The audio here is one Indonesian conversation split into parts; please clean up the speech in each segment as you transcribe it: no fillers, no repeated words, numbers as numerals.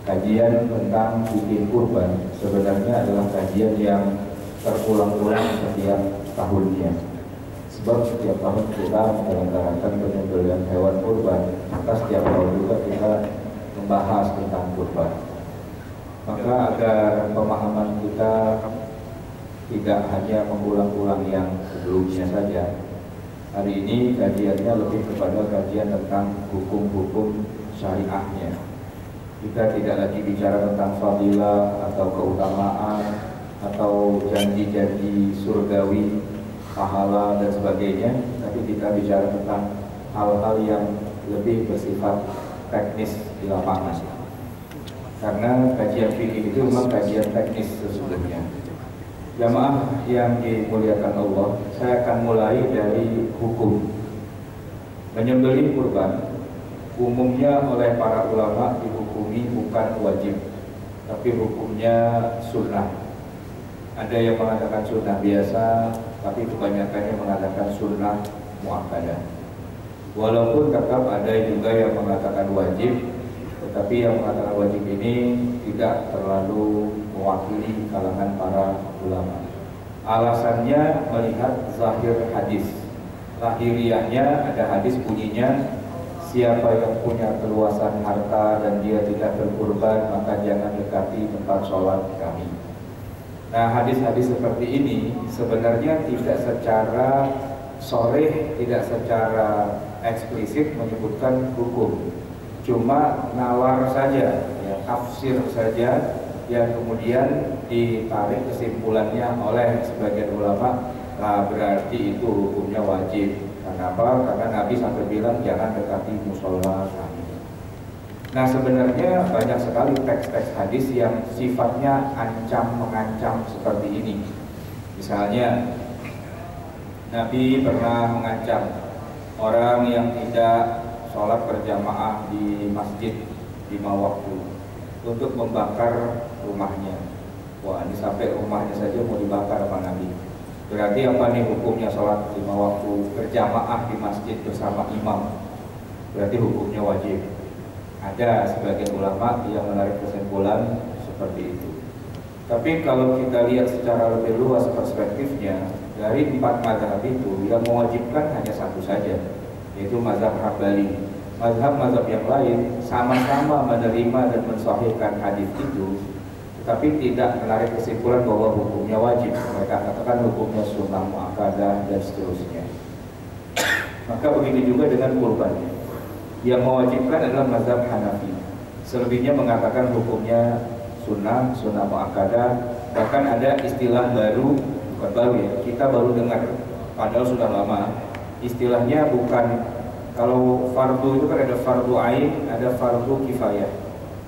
kajian tentang bikin kurban sebenarnya adalah kajian yang terulang-ulang setiap tahunnya. Sebab setiap tahun kita menyelenggarakan penyembelihan hewan kurban, maka setiap tahun juga kita membahas tentang kurban. Maka agar pemahaman kita tidak hanya mengulang-ulang yang sebelumnya saja, hari ini kajiannya lebih kepada kajian tentang hukum-hukum syariahnya. Kita tidak lagi bicara tentang fadilah atau keutamaan atau janji-janji surgawi, pahala dan sebagainya, tapi kita bicara tentang hal-hal yang lebih bersifat teknis di lapangan. Karena kajian fikih itu memang kajian teknis sesungguhnya. Jamaah yang dimuliakan Allah, saya akan mulai dari hukum. Menyembelih kurban umumnya oleh para ulama dihukumi bukan wajib, tapi hukumnya sunnah. Ada yang mengatakan sunnah biasa, tapi kebanyakannya mengatakan sunnah muakkadah. Walaupun tetap ada juga yang mengatakan wajib, tetapi yang mengatakan wajib ini tidak terlalu mewakili kalangan para ulama. Alasannya melihat zahir hadis. Lahiriahnya ada hadis bunyinya, siapa yang punya keluasan harta dan dia tidak berkurban, maka jangan dekati tempat sholat kami. Nah, hadis-hadis seperti ini sebenarnya tidak secara sharih, tidak secara eksplisit menyebutkan hukum, cuma nawar saja, ya, tafsir saja yang kemudian ditarik kesimpulannya oleh sebagian ulama, nah berarti itu hukumnya wajib. Kenapa? Karena Nabi sampai bilang jangan dekati musola kami. Nah, sebenarnya banyak sekali teks-teks hadis yang sifatnya ancam-mengancam seperti ini. Misalnya, Nabi pernah mengancam orang yang tidak sholat berjamaah di masjid 5 waktu untuk membakar rumahnya. Wah, ini sampai rumahnya saja mau dibakar sama Nabi. Berarti apa nih hukumnya sholat 5 waktu berjamaah di masjid bersama imam? Berarti hukumnya wajib. Ada sebagian ulama yang menarik kesimpulan seperti itu. Tapi kalau kita lihat secara lebih luas perspektifnya, dari 4 mazhab itu yang mewajibkan hanya satu saja, yaitu mazhab Hambali. Mazhab-mazhab yang lain sama-sama menerima dan mensahihkan hadis itu, tapi tidak menarik kesimpulan bahwa hukumnya wajib. Mereka katakan hukumnya sunnah muakkadah dan seterusnya. Maka begitu juga dengan kurban. Yang mewajibkan adalah mazhab Hanafi. Selebihnya mengatakan hukumnya sunnah muakkadah. Bahkan ada istilah baru, bukan baru ya, kita baru dengar, padahal sudah lama. Istilahnya bukan, kalau fardu itu kan ada fardu ain, ada fardu kifayah.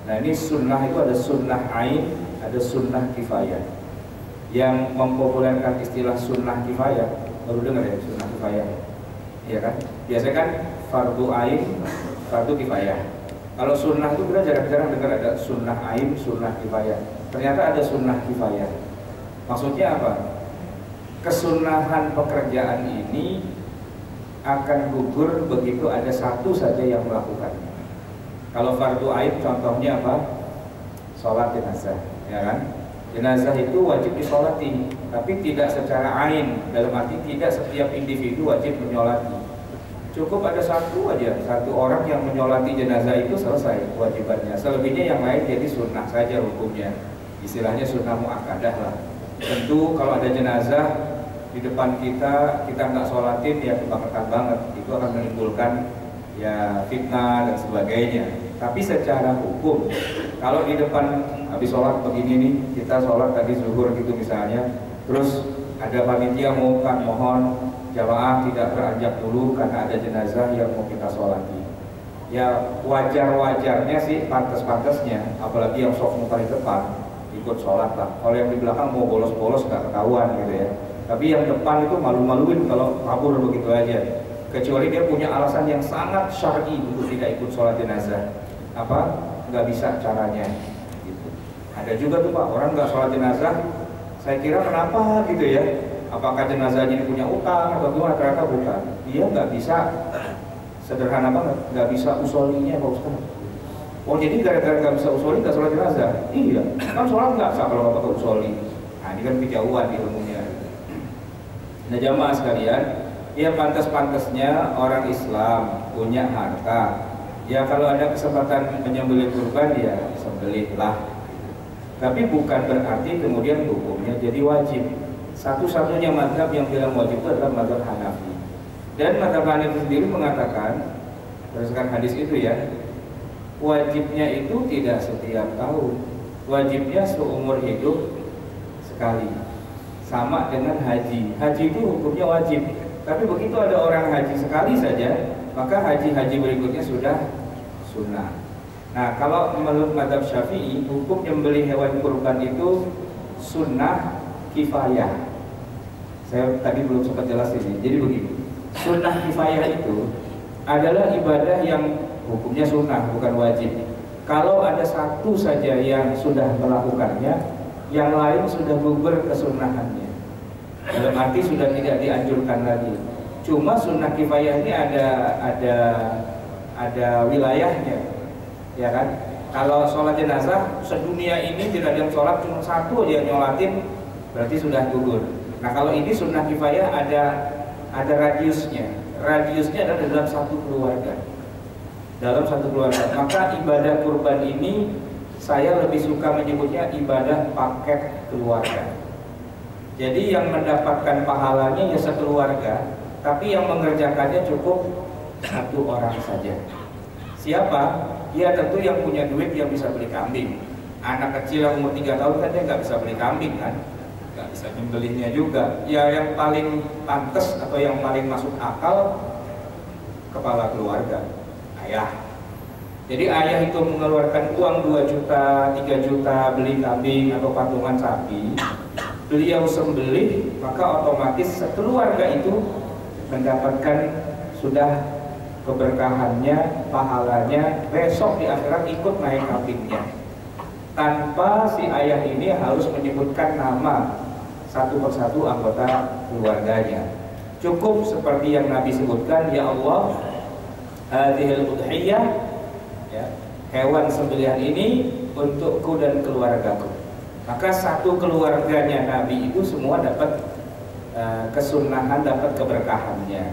Nah, ini sunnah itu ada sunnah ain, ada sunnah kifayah. Yang mempopulerkan istilah sunnah kifayah, baru dengar ya, sunnah kifayah, ya kan? Biasanya kan fardu ain, fardu kifayah. Kalau sunnah itu kita jarang-jarang dengar ada sunnah ain, sunnah kifayah. Ternyata ada sunnah kifayah. Maksudnya apa? Kesunahan pekerjaan ini akan gugur begitu ada satu saja yang melakukannya. Kalau fardu ain contohnya apa? Sholat jenazah, ya kan? Jenazah itu wajib disolati, tapi tidak secara ain, dalam arti tidak setiap individu wajib menyolati. Cukup ada satu aja, satu orang yang menyolati jenazah itu selesai kewajibannya. Selebihnya yang lain jadi sunnah saja hukumnya. Istilahnya sunnah muakkadah lah. Tentu kalau ada jenazah di depan kita nggak sholatin, ya kebangetan banget. Itu akan menimbulkan ya fitnah dan sebagainya. Tapi secara hukum, kalau di depan habis sholat begini nih, kita sholat tadi zuhur gitu misalnya, terus ada panitia mengumumkan mohon jamaah tidak beranjak dulu karena ada jenazah yang mau kita sholati. Ya wajar-wajarnya sih, pantas-pantasnya, apalagi yang soft muka di depan ikut sholat lah. Kalau yang di belakang mau bolos-bolos nggak ketahuan gitu ya. Tapi yang depan itu malu-maluin kalau kabur begitu aja. Kecuali dia punya alasan yang sangat syar'i untuk tidak ikut sholat jenazah. Apa? Nggak bisa caranya. Gitu. Ada juga tuh Pak, orang nggak sholat jenazah. Saya kira kenapa gitu ya? Apakah jenazahnya ini punya utang atau gimana? Ternyata bukan. Dia nggak bisa, sederhana banget, nggak bisa usolinya Pak Ustaz. Oh jadi gara-gara nggak bisa usoli nggak sholat jenazah? Iya, kan sholat nggak sah kalau nggak pakai usoli. Nah ini kan kejauhan ilmunya. Nah jamaah sekalian, ya pantas-pantasnya orang Islam punya harta. Ya kalau ada kesempatan menyembelih kurban ya sembelihlah. Tapi bukan berarti kemudian hukumnya jadi wajib. Satu-satunya mazhab yang bilang wajib itu adalah mazhab Hanafi. Dan mazhab Hanafi sendiri mengatakan berdasarkan hadis itu ya, wajibnya itu tidak setiap tahun, wajibnya seumur hidup sekali. Sama dengan haji. Haji itu hukumnya wajib. Tapi begitu ada orang haji sekali saja, maka haji-haji berikutnya sudah sunnah. Nah, kalau menurut mazhab Syafi'i, hukum menyembelih hewan kurban itu sunnah kifayah. Saya tadi belum sempat jelasin. Jadi begini, sunnah kifayah itu adalah ibadah yang hukumnya sunnah, bukan wajib. Kalau ada satu saja yang sudah melakukannya, yang lain sudah gugur kesunnahannya. Dalam arti sudah tidak dianjurkan lagi. Cuma sunnah kifayah ini ada wilayahnya, ya kan? Kalau sholat jenazah sedunia ini tidak ada yang sholat, cuma satu aja yang nyolatin, berarti sudah gugur. Nah kalau ini sunnah kifayah ada radiusnya. Radiusnya adalah dalam satu keluarga. Dalam satu keluarga. Maka ibadah kurban ini saya lebih suka menyebutnya ibadah paket keluarga. Jadi yang mendapatkan pahalanya ya sekeluarga, tapi yang mengerjakannya cukup satu orang saja. Siapa? Ya tentu yang punya duit yang bisa beli kambing. Anak kecil yang umur 3 tahun kan dia nggak bisa beli kambing kan, nggak bisa nyembelihnya juga. Ya yang paling pantas atau yang paling masuk akal kepala keluarga, ayah. Jadi ayah itu mengeluarkan uang 2 juta, 3 juta beli kambing atau patungan sapi. Beliau sembelih, maka otomatis sekeluarga itu mendapatkan sudah keberkahannya, pahalanya, besok di akhirat ikut naik kambingnya. Tanpa si ayah ini harus menyebutkan nama satu persatu anggota keluarganya. Cukup seperti yang Nabi sebutkan, ya Allah, hadhil udhiyah, ya, hewan sembelihan ini untukku dan keluargaku. Maka satu keluarganya Nabi itu semua dapat kesunahan, dapat keberkahannya.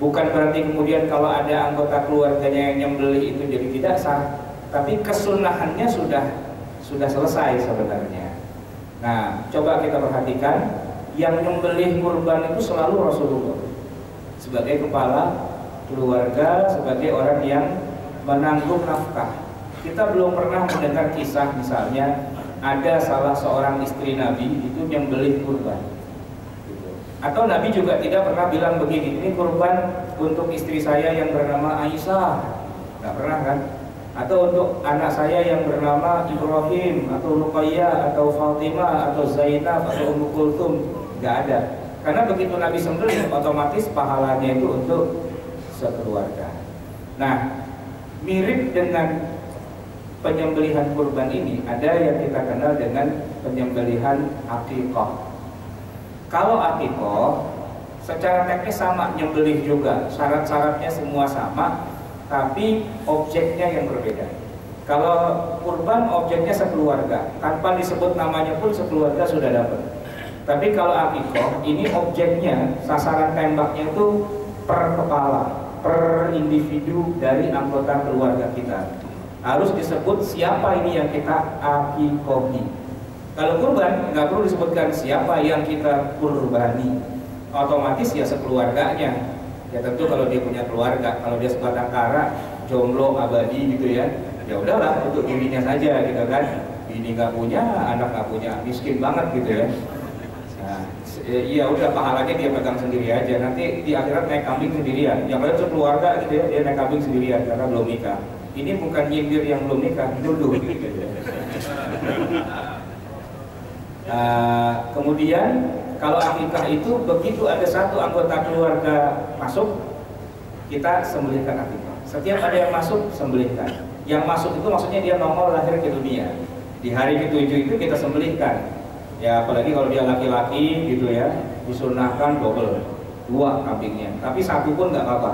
Bukan berarti kemudian kalau ada anggota keluarganya yang nyembelih itu jadi tidak sah, tapi kesunahannya sudah selesai sebenarnya. Nah, coba kita perhatikan, yang nyembelih kurban itu selalu Rasulullah sebagai kepala keluarga, sebagai orang yang menanggung nafkah. Kita belum pernah mendengar kisah misalnya ada salah seorang istri Nabi itu nyembelih kurban. Atau Nabi juga tidak pernah bilang begini, ini kurban untuk istri saya yang bernama Aisyah, nggak pernah kan? Atau untuk anak saya yang bernama Ibrahim, atau Ruqayyah, atau Fatimah, atau Zainab, atau Ummu Kulthum, nggak ada. Karena begitu Nabi sembelih, otomatis pahalanya itu untuk sekeluarga. Nah, mirip dengan penyembelihan kurban ini, ada yang kita kenal dengan penyembelihan akikah. Kalau akikah secara teknis sama, nyembelih juga, syarat-syaratnya semua sama, tapi objeknya yang berbeda. Kalau kurban objeknya sekeluarga, tanpa disebut namanya pun sekeluarga sudah dapat. Tapi kalau akikah ini objeknya, sasaran tembaknya itu per kepala, per individu dari anggota keluarga kita. Harus disebut siapa ini yang kita akikahi. Kalau kurban nggak perlu disebutkan siapa yang kita kurbani, otomatis ya sekeluarganya. Ya tentu kalau dia punya keluarga, kalau dia sebatang kara, jomblo abadi gitu ya, ya udahlah untuk dirinya saja gitu kan. Ini nggak punya, anak nggak punya, miskin banget gitu ya. Nah, iya udah pahalanya dia pegang sendiri aja. Nanti di akhirat naik kambing sendirian. Yang lain sekeluarga gitu ya, dia naik kambing sendirian karena belum nikah. Ini bukan nyindir yang belum nikah, dulu gitu ya. Kemudian kalau akikah itu begitu ada satu anggota keluarga masuk, kita sembelihkan akikah. Setiap ada yang masuk, sembelihkan. Yang masuk itu maksudnya dia nongol lahir ke dunia. Di hari ke-7 itu kita sembelihkan. Ya apalagi kalau dia laki-laki gitu ya, disunahkan double, 2 kambingnya. Tapi 1 pun nggak apa-apa.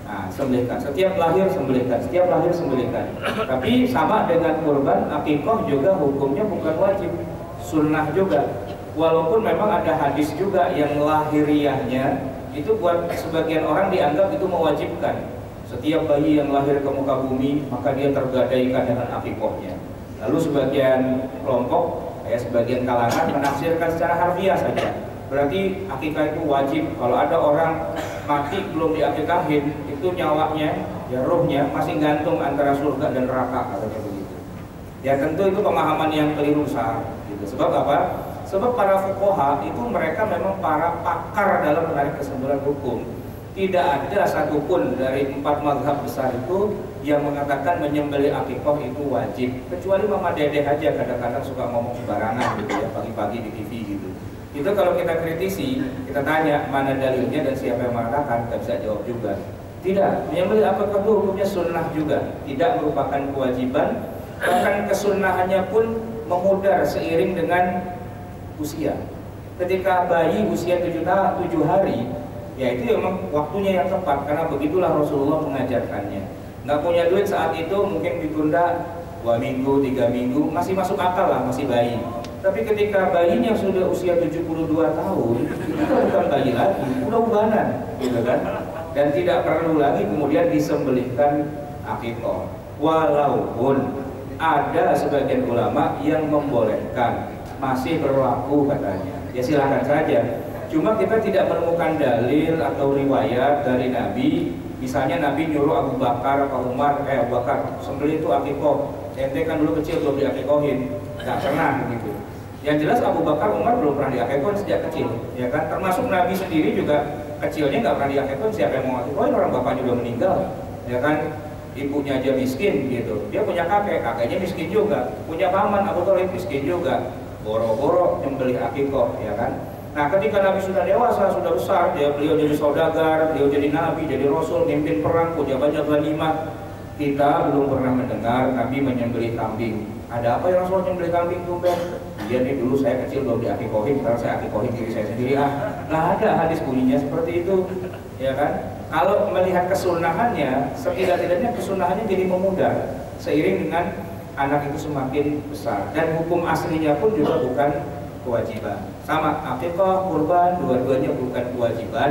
Nah, sembelihkan. Setiap lahir sembelihkan, setiap lahir sembelihkan. Tapi sama dengan kurban, akikoh juga hukumnya bukan wajib, sunnah juga. Walaupun memang ada hadis juga yang lahiriahnya itu buat sebagian orang dianggap itu mewajibkan. Setiap bayi yang lahir ke muka bumi maka dia tergadaikan dengan akikohnya. Lalu sebagian kelompok, sebagian kalangan menafsirkan secara harfiah saja. Berarti akikah itu wajib. Kalau ada orang mati belum diakikahin, itu nyawanya, ya rohnya masih gantung antara surga dan neraka, katanya begitu. Ya tentu itu pemahaman yang keliru besar. Gitu. Sebab apa? Sebab para fuqaha itu mereka memang para pakar dalam menarik kesimpulan hukum. Tidak ada satupun dari 4 mazhab besar itu yang mengatakan menyembelih akikoh itu wajib. Kecuali Mama Dedeh aja kadang-kadang suka ngomong sembarangan gitu ya, pagi-pagi di TV gitu. Itu kalau kita kritisi, kita tanya mana dalilnya dan siapa yang mengatakan, kita bisa jawab juga. Tidak, menyembelih akikoh itu hukumnya sunnah juga, tidak merupakan kewajiban. Bahkan kesunnahannya pun memudar seiring dengan usia. Ketika bayi usia 7 hari, ya itu memang waktunya yang tepat, karena begitulah Rasulullah mengajarkannya. Nggak punya duit saat itu mungkin ditunda 2 minggu, 3 minggu, masih masuk akal lah, masih bayi. Tapi ketika bayinya sudah usia 72 tahun, itu bukan bayi lagi, udah ubanan, gitu kan? Dan tidak perlu lagi kemudian disembelihkan akikoh. Walaupun ada sebagian ulama yang membolehkan, masih berlaku katanya. Ya silakan saja. Cuma kita tidak menemukan dalil atau riwayat dari Nabi. Misalnya Nabi nyuruh Abu Bakar atau Umar, Abu Bakar sembelih itu akikoh. Ente kan dulu kecil belum diakikohin, nggak pernah begitu. Yang jelas Abu Bakar, Umar belum pernah diakikohin sejak kecil, ya kan? Termasuk Nabi sendiri juga kecilnya nggak pernah diakikohin. Siapa yang mau akikohin? Orang bapaknya udah meninggal, ya kan? Ibunya aja miskin gitu. Dia punya kakek, kakeknya miskin juga. Punya paman Abu Thalib miskin juga. Boro-boro nyembelih akikoh, ya kan? Nah, ketika Nabi sudah dewasa, sudah besar, ya beliau jadi saudagar, beliau jadi nabi, jadi rasul, mimpin perang, punya banyak ghanimah. Kita belum pernah mendengar Nabi menyembelih kambing. Ada apa yang Rasul menyembelih kambing tuh, Ben? Dia nih dulu saya kecil belum diakikohin, sekarang saya akikohin diri saya sendiri. Nggak ada hadis bunyinya seperti itu, ya kan? Kalau melihat kesunahannya, setidak-tidaknya kesunahannya jadi memudar seiring dengan anak itu semakin besar, dan hukum aslinya pun juga bukan kewajiban. Sama akikah, kurban, dua-duanya bukan kewajiban.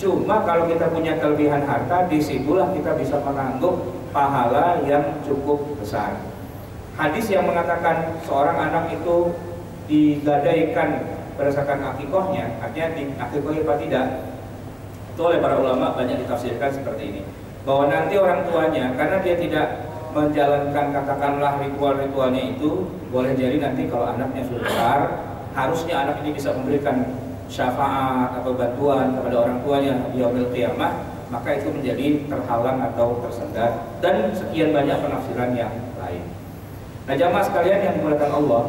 Cuma kalau kita punya kelebihan harta, disitulah kita bisa menanggung pahala yang cukup besar. Hadis yang mengatakan seorang anak itu digadaikan berdasarkan akikohnya, artinya akikohnya apa tidak, itu oleh para ulama banyak ditafsirkan seperti ini, bahwa nanti orang tuanya, karena dia tidak menjalankan katakanlah ritual-ritualnya itu, boleh jadi nanti kalau anaknya sudah besar, harusnya anak ini bisa memberikan syafaat atau bantuan kepada orang tuanya di yaumil qiyamah, maka itu menjadi terhalang atau tersendat, dan sekian banyak penafsiran yang lain. Nah, jamaah sekalian yang dimuliakan Allah,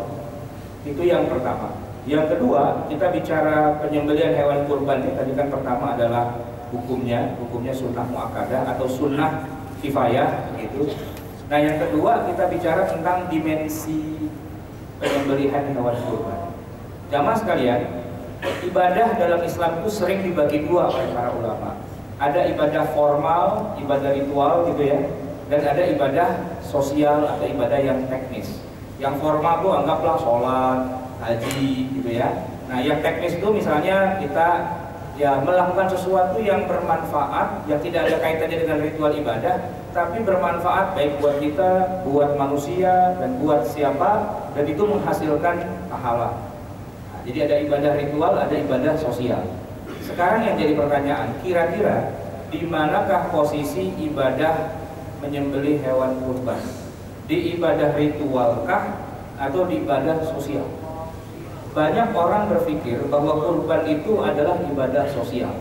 itu yang pertama. Yang kedua, kita bicara penyembelihan hewan kurban ini, tadi kan pertama adalah hukumnya sunnah muakkadah atau sunnah kifayah gitu. Nah, yang kedua kita bicara tentang dimensi penyembelihan hewan kurban. Jamaah sekalian, ibadah dalam Islam itu sering dibagi dua oleh para ulama. Ada ibadah formal, ibadah ritual gitu ya, dan ada ibadah sosial atau ibadah yang teknis. Yang formal itu anggaplah sholat, haji gitu ya. Nah, yang teknis itu misalnya kita ya melakukan sesuatu yang bermanfaat, yang tidak ada kaitannya dengan ritual ibadah, tapi bermanfaat baik buat kita, buat manusia, dan buat siapa, dan itu menghasilkan pahala. Nah, jadi ada ibadah ritual, ada ibadah sosial. Sekarang yang jadi pertanyaan, kira-kira di manakah posisi ibadah menyembelih hewan kurban? Di ibadah ritualkah atau di ibadah sosial? Banyak orang berpikir bahwa kurban itu adalah ibadah sosial.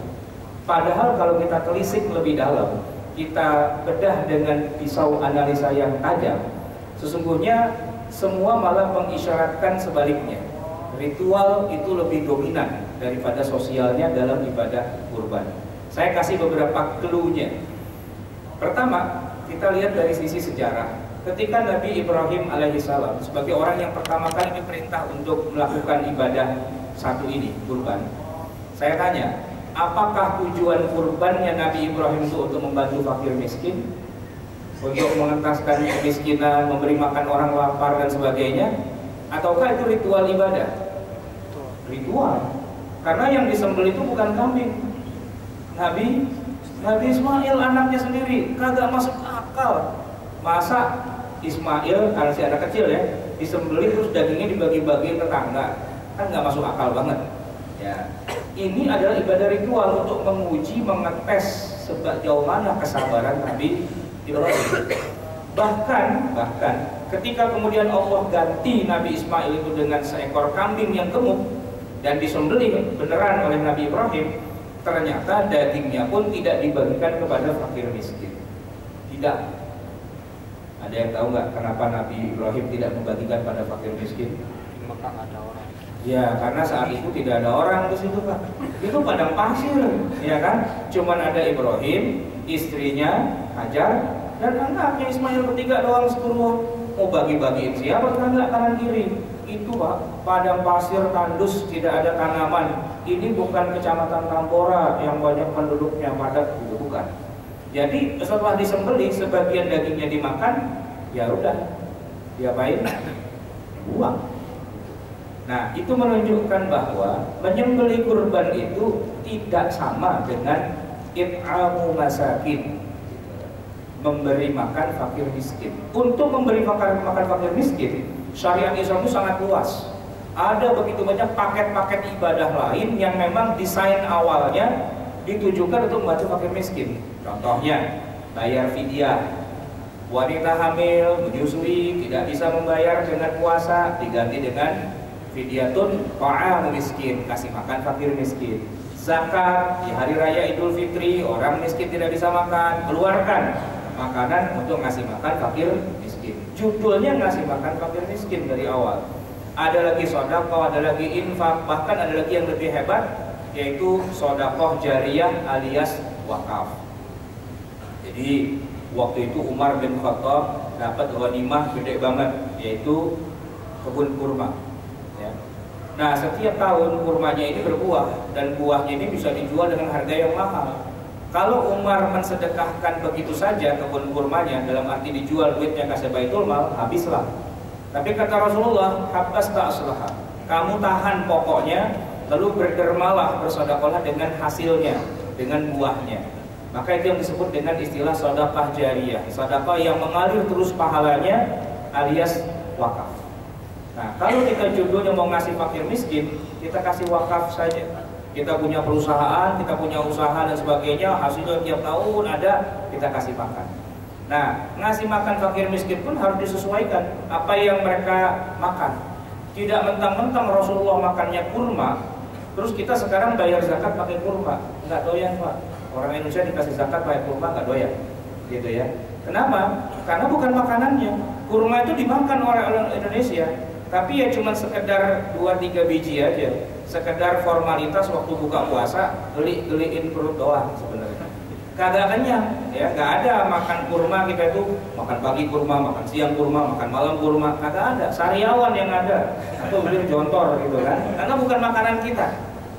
Padahal kalau kita telisik lebih dalam, kita bedah dengan pisau analisa yang tajam, sesungguhnya semua malah mengisyaratkan sebaliknya. Ritual itu lebih dominan daripada sosialnya dalam ibadah kurban. Saya kasih beberapa clue-nya. Pertama, kita lihat dari sisi sejarah. Ketika Nabi Ibrahim alaihissalam sebagai orang yang pertama kali diperintah untuk melakukan ibadah satu ini, kurban, saya tanya, apakah tujuan kurbannya Nabi Ibrahim itu untuk membantu fakir miskin, untuk mengentaskan kemiskinan, memberi makan orang lapar dan sebagainya, ataukah itu ritual ibadah? Ritual. Karena yang disembelih itu bukan kambing. Nabi Ismail anaknya sendiri, kagak masuk akal. Masa Ismail, karena si anak kecil ya, disembelih terus dagingnya dibagi-bagi tetangga, kan nggak masuk akal banget. Ya, ini adalah ibadah ritual untuk menguji, mengetes sejauh mana kesabaran Nabi Ibrahim. Bahkan ketika kemudian Allah ganti Nabi Ismail itu dengan seekor kambing yang gemuk dan disembelih beneran oleh Nabi Ibrahim, ternyata dagingnya pun tidak dibagikan kepada fakir miskin. Tidak. Ada yang tahu nggak kenapa Nabi Ibrahim tidak membagikan pada fakir miskin? Maka ada orang. Ya, karena saat itu tidak ada orang di situ, Pak. Itu padang pasir, ya kan? Cuman ada Ibrahim, istrinya Hajar, dan anaknya Ismail bertiga doang sekeluarga. Mau bagi-bagiin siapa tetangga kanan kiri? Itu Pak, padang pasir tandus, tidak ada tanaman. Ini bukan kecamatan Tambora yang banyak penduduknya padat, itu bukan. Jadi setelah disembelih, sebagian dagingnya dimakan, ya udah, diapain? Buang. Nah, itu menunjukkan bahwa menyembelih kurban itu tidak sama dengan it'amu masakin, memberi makan fakir miskin. Untuk memberi makan fakir miskin, syariat Islam itu sangat luas. Ada begitu banyak paket-paket ibadah lain yang memang desain awalnya ditujukan untuk membantu fakir miskin. Contohnya, bayar fidyah. Wanita hamil menyusui tidak bisa membayar dengan puasa, diganti dengan fidyatun ta'am miskin, kasih makan fakir miskin. Zakat di hari raya Idul Fitri, orang miskin tidak bisa makan, keluarkan makanan untuk ngasih makan fakir miskin. Judulnya ngasih makan fakir miskin dari awal. Ada lagi sedekah, ada lagi infak, bahkan ada lagi yang lebih hebat, yaitu sedekah jariyah alias wakaf. Jadi waktu itu Umar bin Khattab dapat ghanimah gede banget, yaitu kebun kurma. Ya. Nah, setiap tahun kurmanya ini berbuah, dan buahnya ini bisa dijual dengan harga yang mahal. Kalau Umar mensedekahkan begitu saja kebun kurmanya, dalam arti dijual, duitnya kasih baitul mal, habislah. Tapi kata Rasulullah, habas ta'aslaha, kamu tahan pokoknya, lalu berdermalah, bersedekahlah dengan hasilnya, dengan buahnya. Maka itu yang disebut dengan istilah sedekah jariyah, sedekah yang mengalir terus pahalanya alias wakaf. Nah, kalau kita judulnya mau ngasih fakir miskin, kita kasih wakaf saja. Kita punya perusahaan, kita punya usaha dan sebagainya, hasilnya tiap tahun ada, kita kasih makan. Nah, ngasih makan fakir miskin pun harus disesuaikan apa yang mereka makan. Tidak mentang-mentang Rasulullah makannya kurma, terus kita sekarang bayar zakat pakai kurma. Enggak doyan, Pak. Orang Indonesia dikasih zakat pakai kurma enggak doyan. Gitu ya. Kenapa? Karena bukan makanannya. Kurma itu dimakan oleh orang Indonesia, tapi ya cuma sekedar 2-3 biji aja, sekedar formalitas waktu buka puasa, geli-geliin perut doang sebenarnya. Kagak kenyang, ya nggak ada makan kurma kita itu makan pagi kurma, makan siang kurma, makan malam kurma, kagak ada. Sariawan yang ada, atau beli jontor gitu kan, karena bukan makanan kita.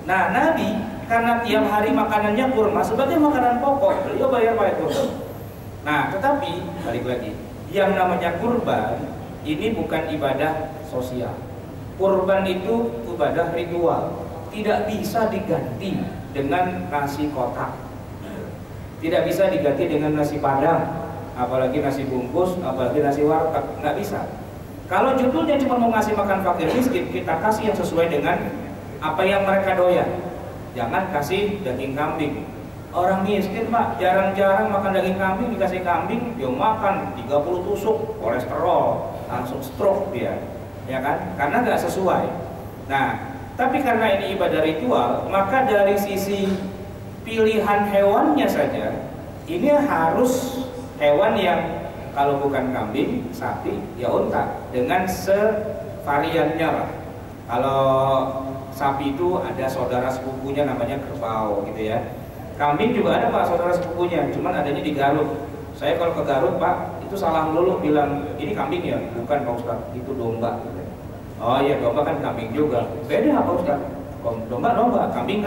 Nah, Nabi karena tiap hari makanannya kurma sebagai makanan pokok, beliau bayar pakai kurma. Nah, tetapi balik lagi, yang namanya kurban ini bukan ibadah sosial. Kurban itu ibadah ritual, tidak bisa diganti dengan nasi kotak, tidak bisa diganti dengan nasi padang, apalagi nasi bungkus, apalagi nasi warteg, nggak bisa. Kalau judulnya cuma mau ngasih makan fakir miskin, kita kasih yang sesuai dengan apa yang mereka doyan. Jangan kasih daging kambing. Orang miskin, Pak, jarang-jarang makan daging kambing, dikasih kambing, dia makan 30 tusuk, kolesterol, langsung stroke dia, ya kan? Karena nggak sesuai. Nah, tapi karena ini ibadah ritual, maka dari sisi pilihan hewannya saja, ini harus hewan yang kalau bukan kambing, sapi, ya unta, dengan sevariannya lah. Kalau sapi itu ada saudara sepupunya namanya kerbau gitu ya. Kambing juga ada Pak saudara sepupunya, cuman adanya di Garut. Saya kalau ke Garut Pak, itu salah melulu bilang ini kambing ya, bukan Pak Ustadz, itu domba. Oh iya, domba kan kambing juga. Beda Pak Ustadz. domba, kambing,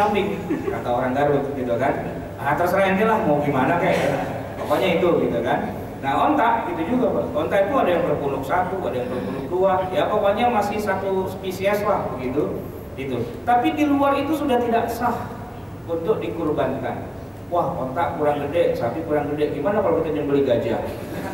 kata orang Garut gitu kan. Ah terserah ente lah mau gimana kayak, pokoknya itu gitu kan. Nah onta itu juga Pak, onta itu ada yang berpunuk satu, ada yang berpunuk dua, ya pokoknya masih satu spesies lah begitu. Itu. Tapi di luar itu sudah tidak sah untuk dikurbankan. Wah onta kurang gede, sapi kurang gede, gimana kalau kita nyembelih gajah?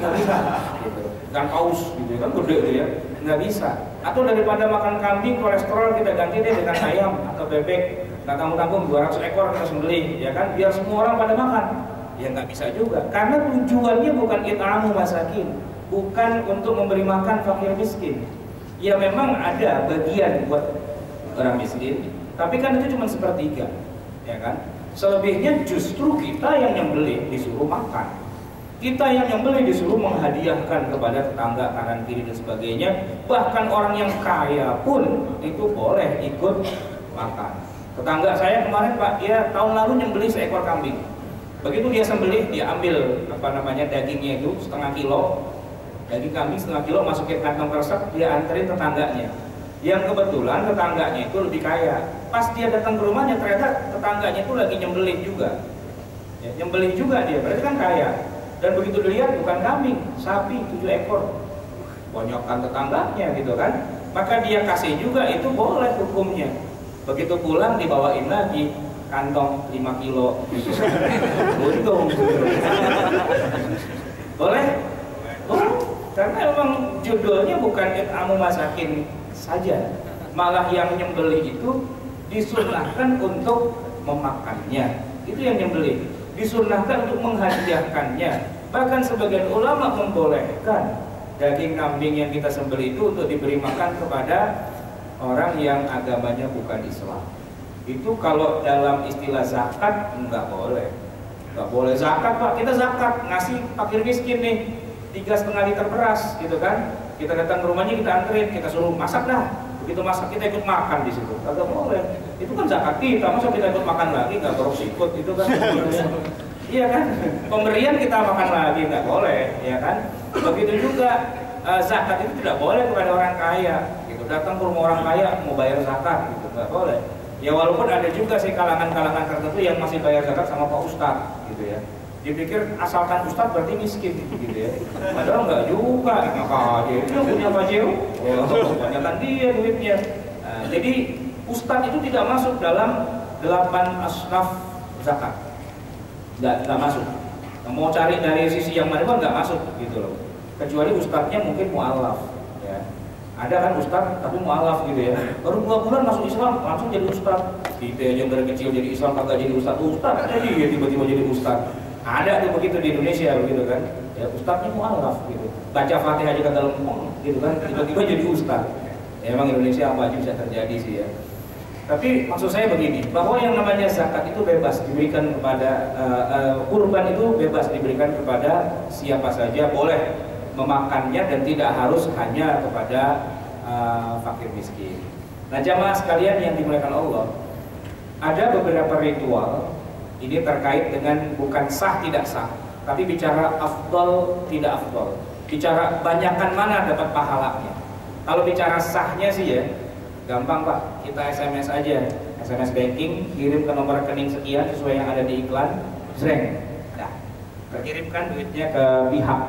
Nggak bisa. Gitu. Kan paus gitu kan gede ya, nggak bisa. Atau daripada makan kambing kolesterol kita ganti deh dengan ayam atau bebek, nggak tanggung-tanggung 200 ekor kita sembelih, ya kan? Biar semua orang pada makan. Ya nggak bisa juga, karena tujuannya bukan it'amu masakin, bukan untuk memberi makan fakir miskin. Ya memang ada bagian buat orang miskin, tapi kan itu cuma sepertiga, ya kan? Selebihnya justru kita yang nyembelih disuruh makan, kita yang nyembelih disuruh menghadiahkan kepada tetangga kanan kiri dan sebagainya. Bahkan orang yang kaya pun itu boleh ikut makan. Tetangga saya kemarin Pak, dia tahun lalu nyembelih seekor kambing. Begitu dia sembelih, dia ambil dagingnya itu setengah kilo, daging kambing setengah kilo, masukin kantong kresek, dia anterin tetangganya. Yang kebetulan tetangganya itu lebih kaya. Pas dia datang ke rumahnya, ternyata tetangganya itu lagi nyembelih juga. Ya, nyembelih juga dia, berarti kan kaya. Dan begitu dilihat bukan kambing, sapi 7 ekor. Banyakkan tetangganya gitu kan. Maka dia kasih juga, itu boleh hukumnya. Begitu pulang dibawain lagi kantong 5 kilo untung. Boleh? Boleh. Karena memang judulnya bukan it'amu masakin saja, malah yang nyembelih itu disunnahkan untuk memakannya. Itu yang nyembelih disunnahkan untuk menghadiahkannya. Bahkan sebagian ulama membolehkan daging kambing yang kita sembelih itu untuk diberi makan kepada orang yang agamanya bukan Islam. Itu kalau dalam istilah zakat nggak boleh zakat Pak. Kita zakat ngasih fakir miskin nih 3,5 liter beras gitu kan, kita datang ke rumahnya, kita anterin, kita suruh masak dah. Begitu masak kita ikut makan di situ, nggak boleh. Itu kan zakat kita, masa kita ikut makan lagi nggak terus ikut itu kan? Iya kan, pemberian kita makan lagi nggak boleh, ya kan? Begitu juga zakat itu tidak boleh kepada orang kaya gitu. Datang ke rumah orang kaya mau bayar zakat gitu, nggak boleh. Ya walaupun ada juga sih kalangan-kalangan tertentu yang masih bayar zakat sama Pak Ustadz gitu ya. Dipikir asalkan Ustadz berarti miskin gitu ya. Padahal nggak juga, maka dia itu punya Pajero, kebanyakan dia duitnya. Nah, jadi Ustadz itu tidak masuk dalam 8 asnaf zakat, nggak masuk. Mau cari dari sisi yang mana pun nggak masuk gitu loh. Kecuali Ustadznya mungkin mu'alaf. Ada kan ustaz tapi mualaf gitu ya, baru 2 bulan masuk Islam langsung jadi ustaz. Kita yang dari kecil jadi Islam kagak jadi ustaz jadi ya tiba-tiba jadi ustaz. Ada tuh begitu di Indonesia begitu kan, ya ustaznya mualaf gitu, baca Fatihah aja kagak lempeng gitu kan, tiba-tiba jadi ustaz. Ya, emang Indonesia apa aja bisa terjadi sih ya. Tapi maksud saya begini, bahwa yang namanya zakat itu bebas diberikan kepada kurban itu bebas diberikan kepada siapa saja, boleh memakannya dan tidak harus hanya kepada fakir miskin. Nah jamaah sekalian yang dimuliakan Allah, ada beberapa ritual ini terkait dengan bukan sah tidak sah, tapi bicara afdal tidak afdal, bicara banyakkan mana dapat pahalanya. Kalau bicara sahnya sih ya gampang Pak, kita SMS aja, SMS banking, kirim ke nomor rekening sekian sesuai yang ada di iklan, zreng, nah terkirimkan duitnya ke pihak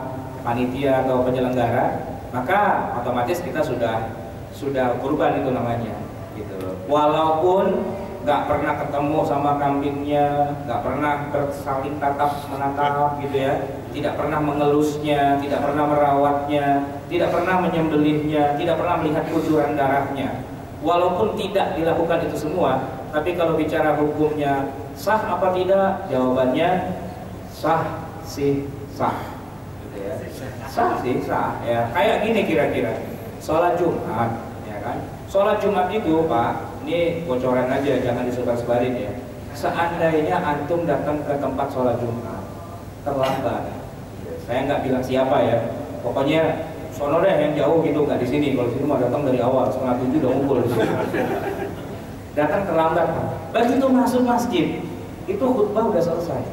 panitia atau penyelenggara, maka otomatis kita sudah kurban itu namanya gitu. Walaupun nggak pernah ketemu sama kambingnya, nggak pernah bersaling tatap menatap gitu ya, tidak pernah mengelusnya, tidak pernah merawatnya, tidak pernah menyembelihnya, tidak pernah melihat kucuran darahnya. Walaupun tidak dilakukan itu semua, tapi kalau bicara hukumnya sah apa tidak, jawabannya sah sih sah. Sah sih sah ya. Kayak gini kira-kira sholat Jumat ya kan, sholat Jumat itu Pak, ini bocoran aja jangan disebar-sebarin ya. Seandainya antum datang ke tempat sholat Jumat terlambat, saya nggak bilang siapa ya, pokoknya sono deh yang jauh gitu, nggak di sini. Kalau sini mah datang dari awal 6:30 udah ngumpul di sini. Datang terlambat Pak, begitu masuk masjid itu khutbah udah selesai,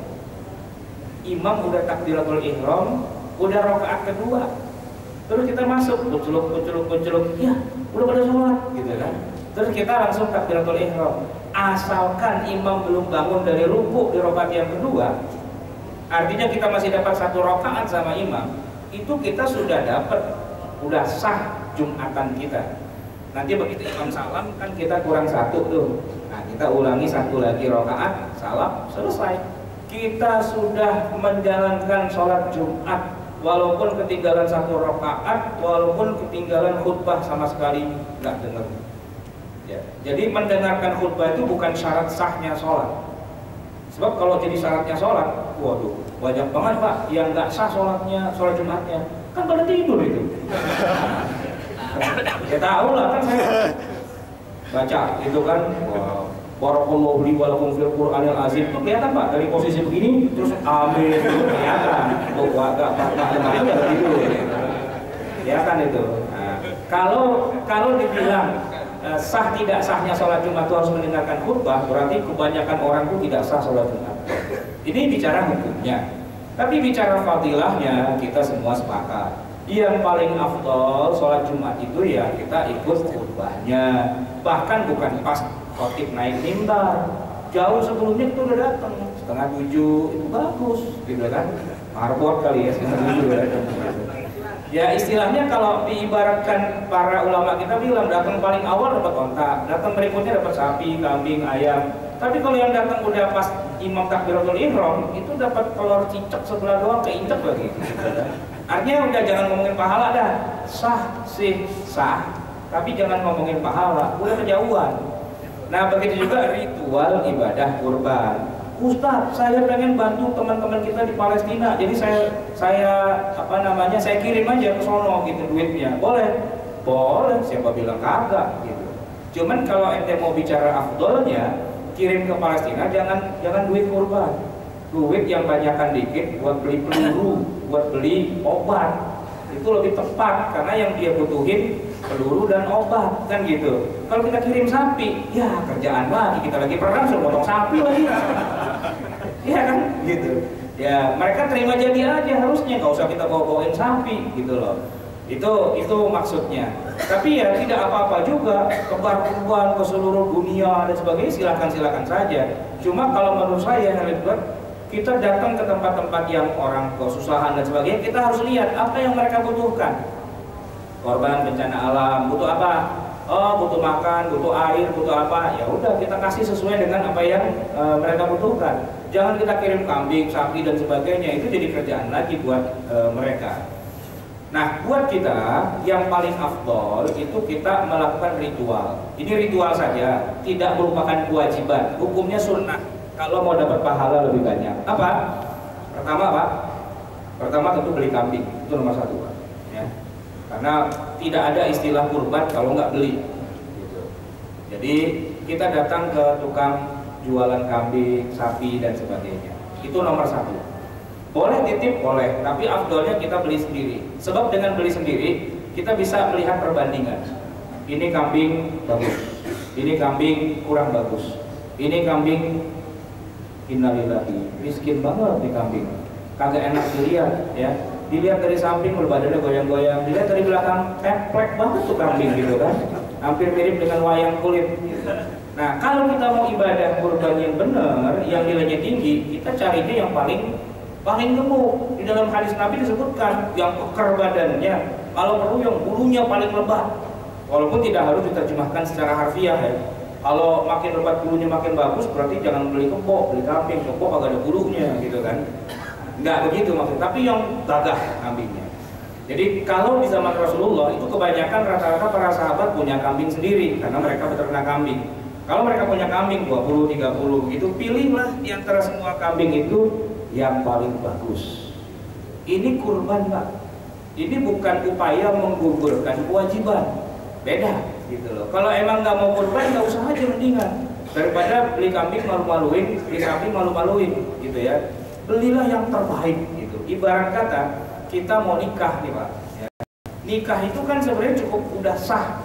imam udah takbiratul ihram, udah rakaat kedua, terus kita masuk kuculuk, ya udah pada sholat gitu kan. terus kita langsung takbiratul ihram. Asalkan imam belum bangun dari rukuk di rakaat yang kedua, artinya kita masih dapat 1 rakaat sama imam, itu kita sudah dapat, udah sah Jumatan kita. Nanti begitu imam salam kan kita kurang 1 tuh. Nah, kita ulangi 1 lagi rakaat, salam, selesai. Kita sudah menjalankan sholat Jumat walaupun ketinggalan 1 rakaat, walaupun ketinggalan khutbah sama sekali nggak dengar. Ya, jadi mendengarkan khutbah itu bukan syarat sahnya sholat. Sebab kalau jadi syaratnya sholat, waduh, banyak banget Pak yang nggak sah sholatnya, sholat Jumatnya, kan pada tidur itu. Ya tahu lah kan saya baca itu kan, barakallahu li wa lakum fil Qur'anil azim, itu kelihatan Pak dari posisi begini terus amin itu kelihatan. Oh enggak lemah itu kelihatan itu. Nah, kalau dibilang sah tidak sahnya sholat Jumat itu harus mendengarkan khutbah, berarti kebanyakan orang itu tidak sah sholat Jumat. Ini bicara hukumnya. Tapi bicara fadilahnya kita semua sepakat. Yang paling afdol sholat Jumat itu ya kita ikut khutbahnya. Bahkan bukan pas khotib naik mimbar, jauh sebelumnya itu udah datang, 6:30 itu bagus, gitu kan? Marbot kali ya 6:30 udah datang. Ya istilahnya kalau diibaratkan para ulama kita bilang datang paling awal dapat onta, datang berikutnya dapat sapi, kambing, ayam. Tapi kalau yang datang udah pas imam takbiratul ihram itu dapat telur cicak sebelah doang keinjek lagi. Artinya udah jangan ngomongin pahala dah, sah sih sah, tapi jangan ngomongin pahala, udah kejauhan. Nah begitu juga ritual ibadah kurban. Ustaz, saya pengen bantu teman-teman kita di Palestina, jadi saya kirim aja ke sono gitu duitnya. Boleh, siapa bilang kagak gitu. Cuman kalau ente mau bicara afdolnya, kirim ke Palestina jangan duit kurban, duit yang banyakkan dikit buat beli peluru, buat beli obat, itu lebih tepat karena yang dia butuhin peluru dan obat kan gitu. Kalau kita kirim sapi, ya kerjaan lagi, kita lagi perang suruh potong sapi lagi. Iya kan gitu. Ya mereka terima jadi aja harusnya, nggak usah kita bawa-bawain sapi gitu loh. Itu maksudnya. Tapi ya tidak apa-apa juga tebar kurban ke seluruh dunia dan sebagainya, silakan saja. Cuma kalau menurut saya kita datang ke tempat-tempat yang orang kesusahan dan sebagainya, kita harus lihat apa yang mereka butuhkan. Korban bencana alam butuh apa? Oh butuh makan, butuh air, butuh apa? Ya udah kita kasih sesuai dengan apa yang mereka butuhkan. Jangan kita kirim kambing, sapi dan sebagainya, itu jadi kerjaan lagi buat mereka. Nah buat kita yang paling afdol itu kita melakukan ritual. Ini ritual saja, tidak merupakan kewajiban. Hukumnya sunnah. Kalau mau dapat pahala lebih banyak. Apa? Pertama Pak, pertama tentu beli kambing, itu nomor 1 Pak. Ya. Karena tidak ada istilah kurban kalau nggak beli. Gitu. Jadi kita datang ke tukang jualan kambing, sapi dan sebagainya. Itu nomor 1. Boleh titip, boleh, tapi afdolnya kita beli sendiri. Sebab dengan beli sendiri kita bisa melihat perbandingan. Ini kambing bagus, ini kambing kurang bagus, ini kambing innalillahi, miskin banget nih kambing, kagak enak dilihat ya. Dilihat dari samping badannya goyang-goyang, dilihat dari belakang templek banget tuh kambing gitu kan, hampir mirip dengan wayang kulit gitu. Nah kalau kita mau ibadah kurban yang benar, yang nilainya tinggi, kita carinya yang paling gemuk. Di dalam hadis Nabi disebutkan yang kekar badannya, kalau perlu yang bulunya paling lebat. Walaupun tidak harus diterjemahkan secara harfiah ya. Kalau makin lebat bulunya makin bagus, berarti jangan beli kebo, beli kambing, kebo kagak ada bulunya gitu kan. Enggak begitu maksudnya, tapi yang gagah kambingnya. Jadi kalau di zaman Rasulullah itu kebanyakan rata-rata para sahabat punya kambing sendiri karena mereka beternak kambing. Kalau mereka punya kambing 20, 30 gitu, pilihlah di antara semua kambing itu yang paling bagus. Ini kurban Pak. Ini bukan upaya menggugurkan kewajiban. Beda gitu loh. Kalau emang nggak mau kurban nggak usah aja mendingan. Daripada beli kambing malu-maluin, beli sapi malu-maluin gitu ya. Belilah yang terbaik gitu. Ibarat kata kita mau nikah nih Pak. Ya. Nikah itu kan sebenarnya cukup udah sah.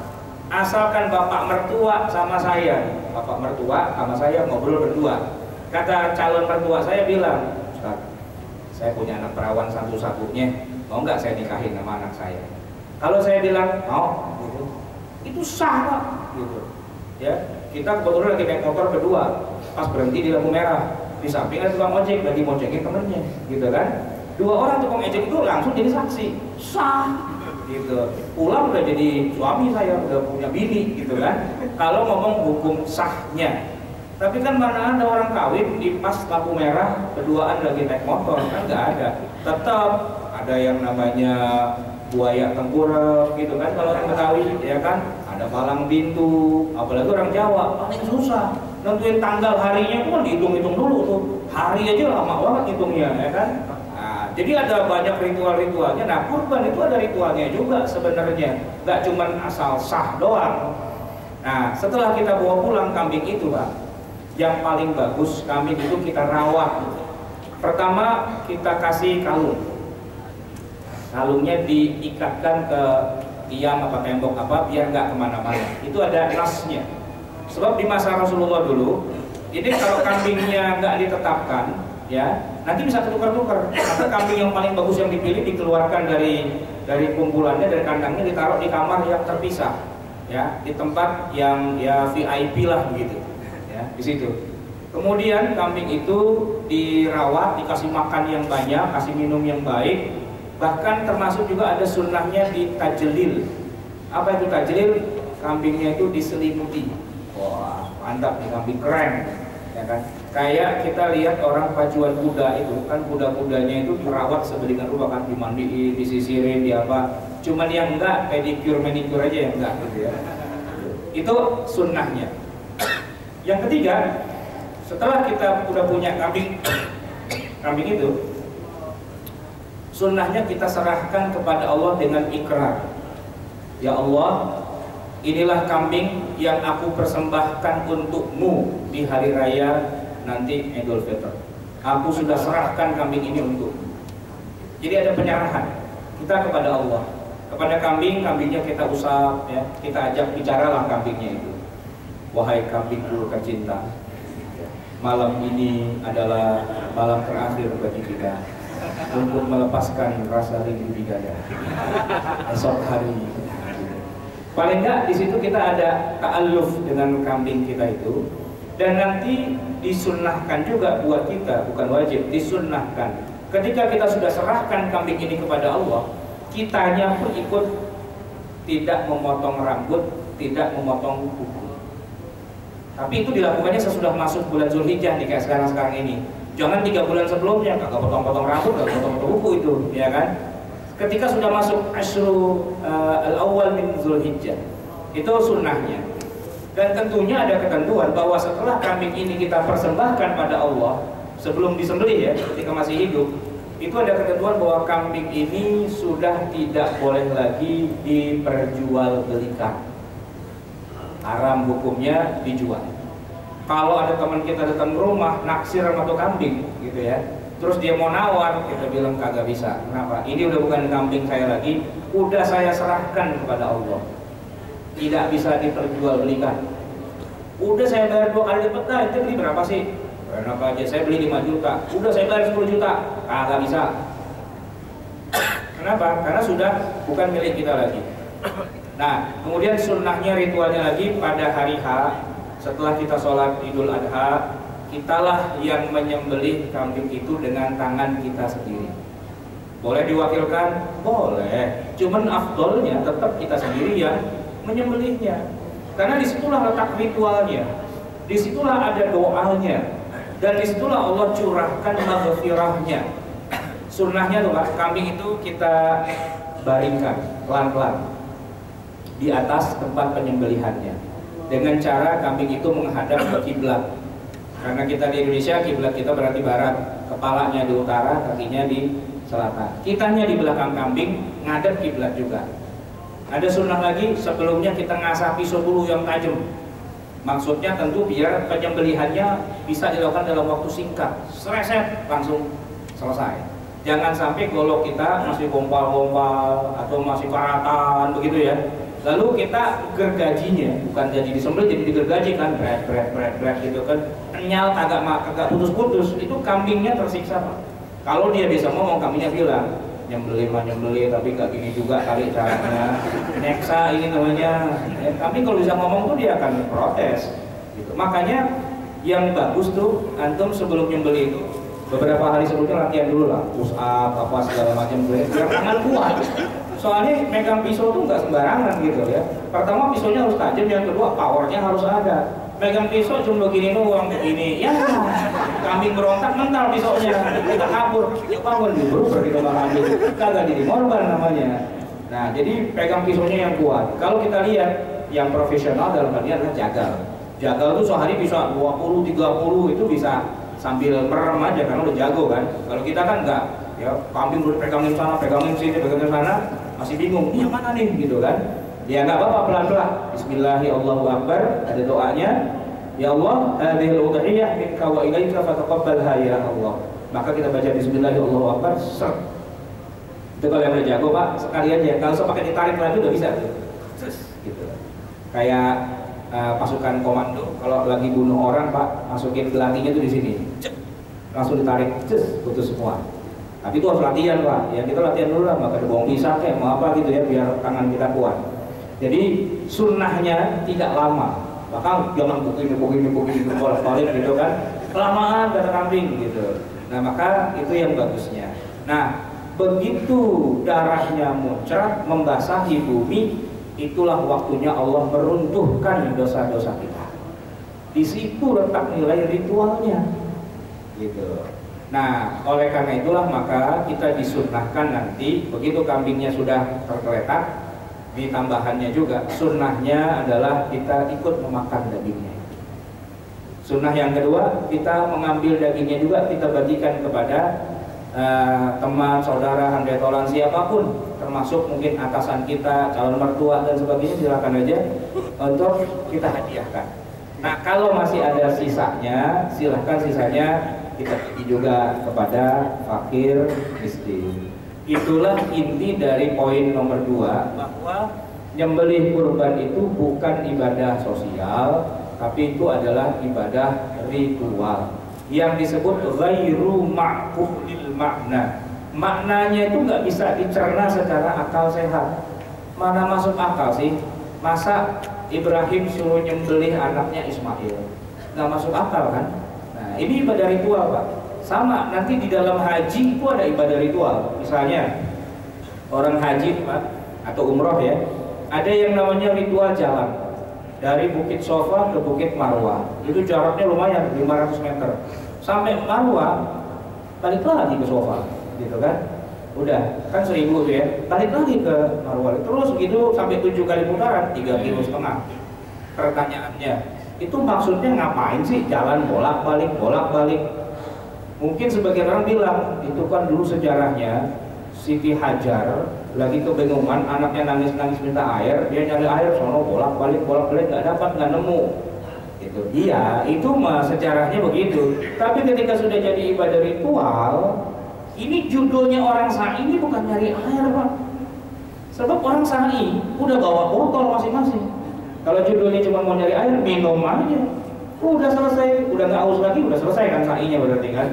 Asalkan bapak mertua sama saya ngobrol berdua. Kata calon mertua saya bilang, Ustaz, saya punya anak perawan satu-satunya, mau nggak saya nikahin sama anak saya? Kalau saya bilang mau, gitu, itu sah Pak. Gitu. Ya, kita kebetulan lagi naik motor berdua, pas berhenti di lampu merah, di samping ada tukang ojek lagi mojekin temennya, gitu kan? Dua orang tukang ojek itu langsung jadi saksi, sah, gitu. Pulang udah jadi suami saya, udah punya bini, gitu kan? Kalau ngomong hukum sahnya, tapi kan mana ada orang kawin di pas lampu merah berduaan lagi naik motor, kan nggak ada. Tetap ada yang namanya buaya tengkurap, gitu kan? Kalau orang Betawi, ya kan? Ada palang pintu, apalagi orang Jawa paling susah nentuin tanggal harinya itu kan dihitung-hitung dulu tuh, hari aja lama banget hitungnya, ya kan? Nah, jadi ada banyak ritual-ritualnya. Nah, kurban itu ada ritualnya juga sebenarnya, nggak cuma asal sah doang. Nah, setelah kita bawa pulang kambing itu, Pak, yang paling bagus kambing itu kita rawat. Pertama kita kasih kalung, kalungnya diikatkan ke tiang apa tembok apa biar nggak kemana-mana. Itu ada nasnya. Sebab di masa Rasulullah dulu, ini kalau kambingnya nggak ditetapkan, ya nanti bisa tukar-tukar. Karena kambing yang paling bagus yang dipilih dikeluarkan dari kumpulannya, dari kandangnya, ditaruh di kamar yang terpisah, ya di tempat yang ya VIP lah begitu, ya di situ. Kemudian kambing itu dirawat, dikasih makan yang banyak, kasih minum yang baik. Bahkan termasuk juga ada sunnahnya di tajlil. Apa itu tajlil? Kambingnya itu diselimuti. Wah, mantap nih, kambing keren, ya kan? Kayak kita lihat orang pacuan kuda itu, kan kuda-kudanya itu dirawat sedemikian rupa, kan dimandiin, disisirin, di apa. Cuman yang enggak pedicure manicure aja yang enggak gitu ya. Itu sunnahnya. Yang ketiga, setelah kita udah punya kambing itu, sunnahnya kita serahkan kepada Allah dengan ikrar. Ya Allah, inilah kambing yang aku persembahkan untukmu di hari raya nanti Idul Fitr. Aku sudah serahkan kambing ini untukmu. Jadi ada penyerahan kita kepada Allah. Kepada kambing, kambingnya kita usap, ya, kita ajak bicaralah kambingnya itu. Wahai kambingku tercinta, malam ini adalah malam terakhir bagi kita untuk melepaskan rasa rindu di dada. Esok hari, paling enggak di situ kita ada ta'alluf dengan kambing kita itu, dan nanti disunnahkan juga buat kita, bukan wajib, disunnahkan. Ketika kita sudah serahkan kambing ini kepada Allah, kitanya pun ikut tidak memotong rambut, tidak memotong kuku. Tapi itu dilakukannya sesudah masuk bulan Zulhijjah nih, kayak sekarang ini. Jangan 3 bulan sebelumnya, kagak potong-potong rambut, kagak potong-potong kuku itu, ya kan? Ketika sudah masuk Ashru al-awwal min Zulhijjah, itu sunnahnya. Dan tentunya ada ketentuan bahwa setelah kambing ini kita persembahkan pada Allah, sebelum disembelih ya, ketika masih hidup, itu ada ketentuan bahwa kambing ini sudah tidak boleh lagi diperjualbelikan. Haram hukumnya dijual. Kalau ada teman kita datang ke rumah naksir sama tuh kambing gitu ya, terus dia mau nawar, kita bilang kagak bisa. Kenapa? Ini udah bukan kambing saya lagi, udah saya serahkan kepada Allah, tidak bisa diperjualbelikan. Udah saya bayar 2 kali lipat, nah itu beli berapa sih? Berapa aja, saya beli 5 juta, udah saya bayar 10 juta, kagak bisa. Kenapa? Karena sudah bukan milik kita lagi. Nah, kemudian sunnahnya, ritualnya lagi pada hari H, setelah kita sholat Idul Adha, kitalah yang menyembelih kambing itu dengan tangan kita sendiri. Boleh diwakilkan? Boleh. Cuman afdolnya tetap kita sendiri yang menyembelihnya. Karena disitulah letak ritualnya, disitulah ada doanya, dan disitulah Allah curahkan maghfirahnya. Sunnahnya tuh Pak, kambing itu kita baringkan pelan-pelan di atas tempat penyembelihannya, dengan cara kambing itu menghadap ke kiblat. Karena kita di Indonesia, kiblat kita berarti barat, kepalanya di utara, kakinya di selatan. Kitanya di belakang kambing, ngadep kiblat juga. Ada sunnah lagi, sebelumnya kita ngasah pisau dulu yang tajam. Maksudnya tentu biar penyembelihannya bisa dilakukan dalam waktu singkat, sereset langsung selesai. Jangan sampai golok kita masih gompal-gompal atau masih karatan begitu ya. Lalu kita gergajinya, bukan jadi disembelih, jadi digergaji kan, bret gitu kan, kenyal, kagak putus-putus, itu kambingnya tersiksa Pak. Kalau dia bisa ngomong, kambingnya bilang, nyembeli tapi gak gini juga kali caranya, neksa ini namanya. Tapi kalau bisa ngomong tuh dia akan protes gitu. Makanya yang bagus tuh antum sebelum nyembeli itu beberapa hari sebelumnya latihan dulu lah, push up apa segala macam biar tangan kuat. Soalnya megang pisau tuh nggak sembarangan gitu ya. Pertama pisaunya harus tajam, yang kedua powernya harus ada. Megang pisau cuma begini doang, begini ya kambing berontak mental pisaunya, kita kabur, ya bangun dulu kita mengambil, kagak jadi korban namanya. Nah jadi pegang pisaunya yang kuat. Kalau kita lihat yang profesional dalam hal ini adalah jagal tuh sehari bisa 20-30 itu bisa sambil merem aja karena udah jago kan. Kalau kita kan enggak, ya kambing udah pegangin sana, pegangin sini, pegangin sana, masih bingung, ini yang mana nih gitu kan. Ya nggak apa-apa, pelan-pelan. Bismillahirrahmanirrahim, ada doanya. Ya Allah, hadhil udhiyah minka wa ilaika fataqabbalha ya Allah. Maka kita baca Bismillahirrahmanirrahim. Itu kalau yang udah jago Pak, sekalian ya. Kalau pakai ditarik lagi udah bisa tuh. Gitu. Kayak pasukan komando, kalau lagi bunuh orang Pak, masukin belatinya tuh di sini. Langsung ditarik, putus semua. Tapi itu harus latihan Pak. Ya kita latihan dulu lah, maka ada bawang pisang kayak mau apa gitu ya, biar tangan kita kuat. Jadi sunnahnya tidak lama, maka jangan begini bolak-balik gitu kan, kelamaan kata kambing gitu. Nah maka itu yang bagusnya. Nah begitu darahnya muncrat membasahi bumi, itulah waktunya Allah meruntuhkan dosa-dosa kita. Di situ letak nilai ritualnya, gitu. Nah oleh karena itulah maka kita disunnahkan nanti begitu kambingnya sudah tergeletak. Ini tambahannya juga, sunnahnya adalah kita ikut memakan dagingnya. Sunnah yang kedua, kita mengambil dagingnya juga kita bagikan kepada teman, saudara, handetolan, siapapun, termasuk mungkin atasan kita, calon mertua dan sebagainya, silakan aja untuk kita hadiahkan. Nah kalau masih ada sisanya, silahkan sisanya kita bagi juga kepada fakir miskin. Itulah inti dari poin nomor 2, bahwa nyembelih kurban itu bukan ibadah sosial, tapi itu adalah ibadah ritual yang disebut ghairu ma'qulil makna. Maknanya itu nggak bisa dicerna secara akal sehat. Mana masuk akal sih? Masa Ibrahim suruh nyembelih anaknya Ismail? Nggak masuk akal kan? Nah ini ibadah ritual Pak. Sama, nanti di dalam haji itu ada ibadah ritual. Misalnya orang haji Pak, atau umroh ya, ada yang namanya ritual jalan dari Bukit Sofa ke Bukit Marwah. Itu jaraknya lumayan, 500 meter. Sampai Marwah, balik lagi ke Sofa, gitu kan? Udah, kan 1000 tuh ya, balik lagi ke Marwah. Terus gitu sampai 7 kali putaran, 3,5 kilo. Pertanyaannya, itu maksudnya ngapain sih jalan bolak-balik? Mungkin sebagian orang bilang, itu kan dulu sejarahnya Siti Hajar lagi kebingungan, anaknya nangis-nangis minta air, dia nyari air, sono bolak-balik nggak dapat, nggak nemu. Gitu. Iya, itu mah sejarahnya begitu. Tapi ketika sudah jadi ibadah ritual, ini judulnya orang sa'i ini bukan nyari air Pak. Sebab orang sa'i udah bawa botol masing-masing. Kalau judulnya cuma mau nyari air, minum aja. Udah selesai, udah nggak haus lagi, udah selesai kan sa'inya berarti kan.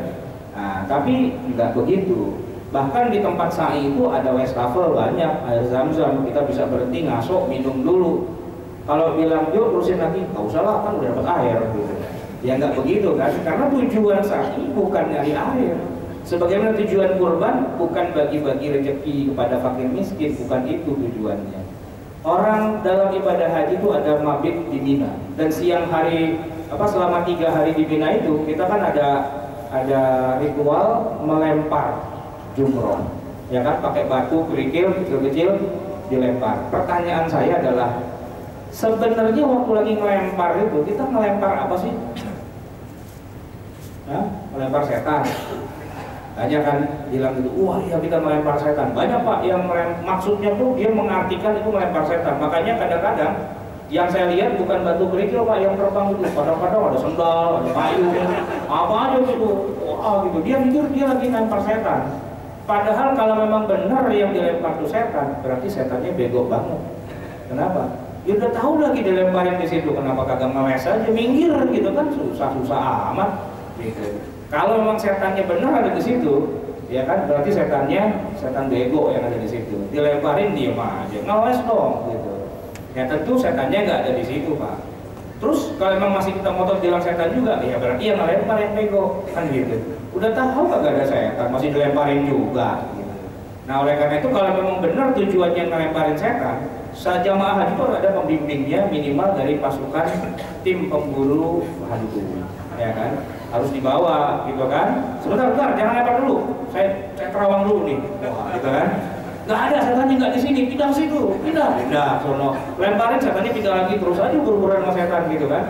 Nah, tapi nggak begitu. Bahkan di tempat sa'i itu ada wastafel banyak, air zam-zam, kita bisa berhenti ngasok, minum dulu. Kalau bilang yuk terusin lagi, nggak usah lah kan udah dapat air gitu. Ya nggak begitu kan, karena tujuan sa'i bukan nyari air. Sebagaimana tujuan kurban bukan bagi-bagi rezeki kepada fakir miskin, bukan itu tujuannya. Orang dalam ibadah haji itu ada mabit di Mina, dan siang hari selama 3 hari di Mina itu kita kan ada ritual melempar jumroh, ya kan, pakai batu kerikil kecil-kecil dilempar. Pertanyaan saya adalah, sebenarnya waktu lagi ngelempar itu kita ngelempar apa sih? Melempar setan. Banyak kan bilang gitu, wah iya kita melempar setan. Banyak Pak yang maksudnya tuh dia mengartikan itu melempar setan. Makanya kadang-kadang yang saya lihat bukan batu kerikil Pak yang terbang itu, kadang-kadang ada sendal, ada kayu, apa aja gitu. Wah gitu, dia mikir dia lagi melempar setan. Padahal kalau memang benar yang dilempar itu setan, berarti setannya bego banget. Kenapa? Ya udah tahu lagi dilemparin di situ, kenapa kagak ngeles aja, minggir gitu kan, susah-susah amat. Gitu. Kalau memang setannya benar ada di situ, ya kan? Berarti setan bego yang ada di situ. Dilemparin diem aja, ngeles dong gitu. Ya tentu setannya nggak ada di situ Pak. Terus kalau memang masih kita ngotot bilang setan juga, ya berarti yang ngelempar yang bego kan gitu. Udah tahu kagak ada setan, masih dilemparin juga. Gitu. Nah oleh karena itu kalau memang benar tujuannya ngelemparin setan, jamaah haji itu ada pembimbingnya minimal dari pasukan tim pemburu hantu, ya kan? Harus dibawa, gitu kan? Sebentar, jangan lempar dulu. Saya terawang dulu nih, gitu kan? Nggak ada setannya, nggak di sini, pindah situ, pindah, sono. Lemparin setannya pindah lagi terus aja buru-buruan sama setan, gitu kan?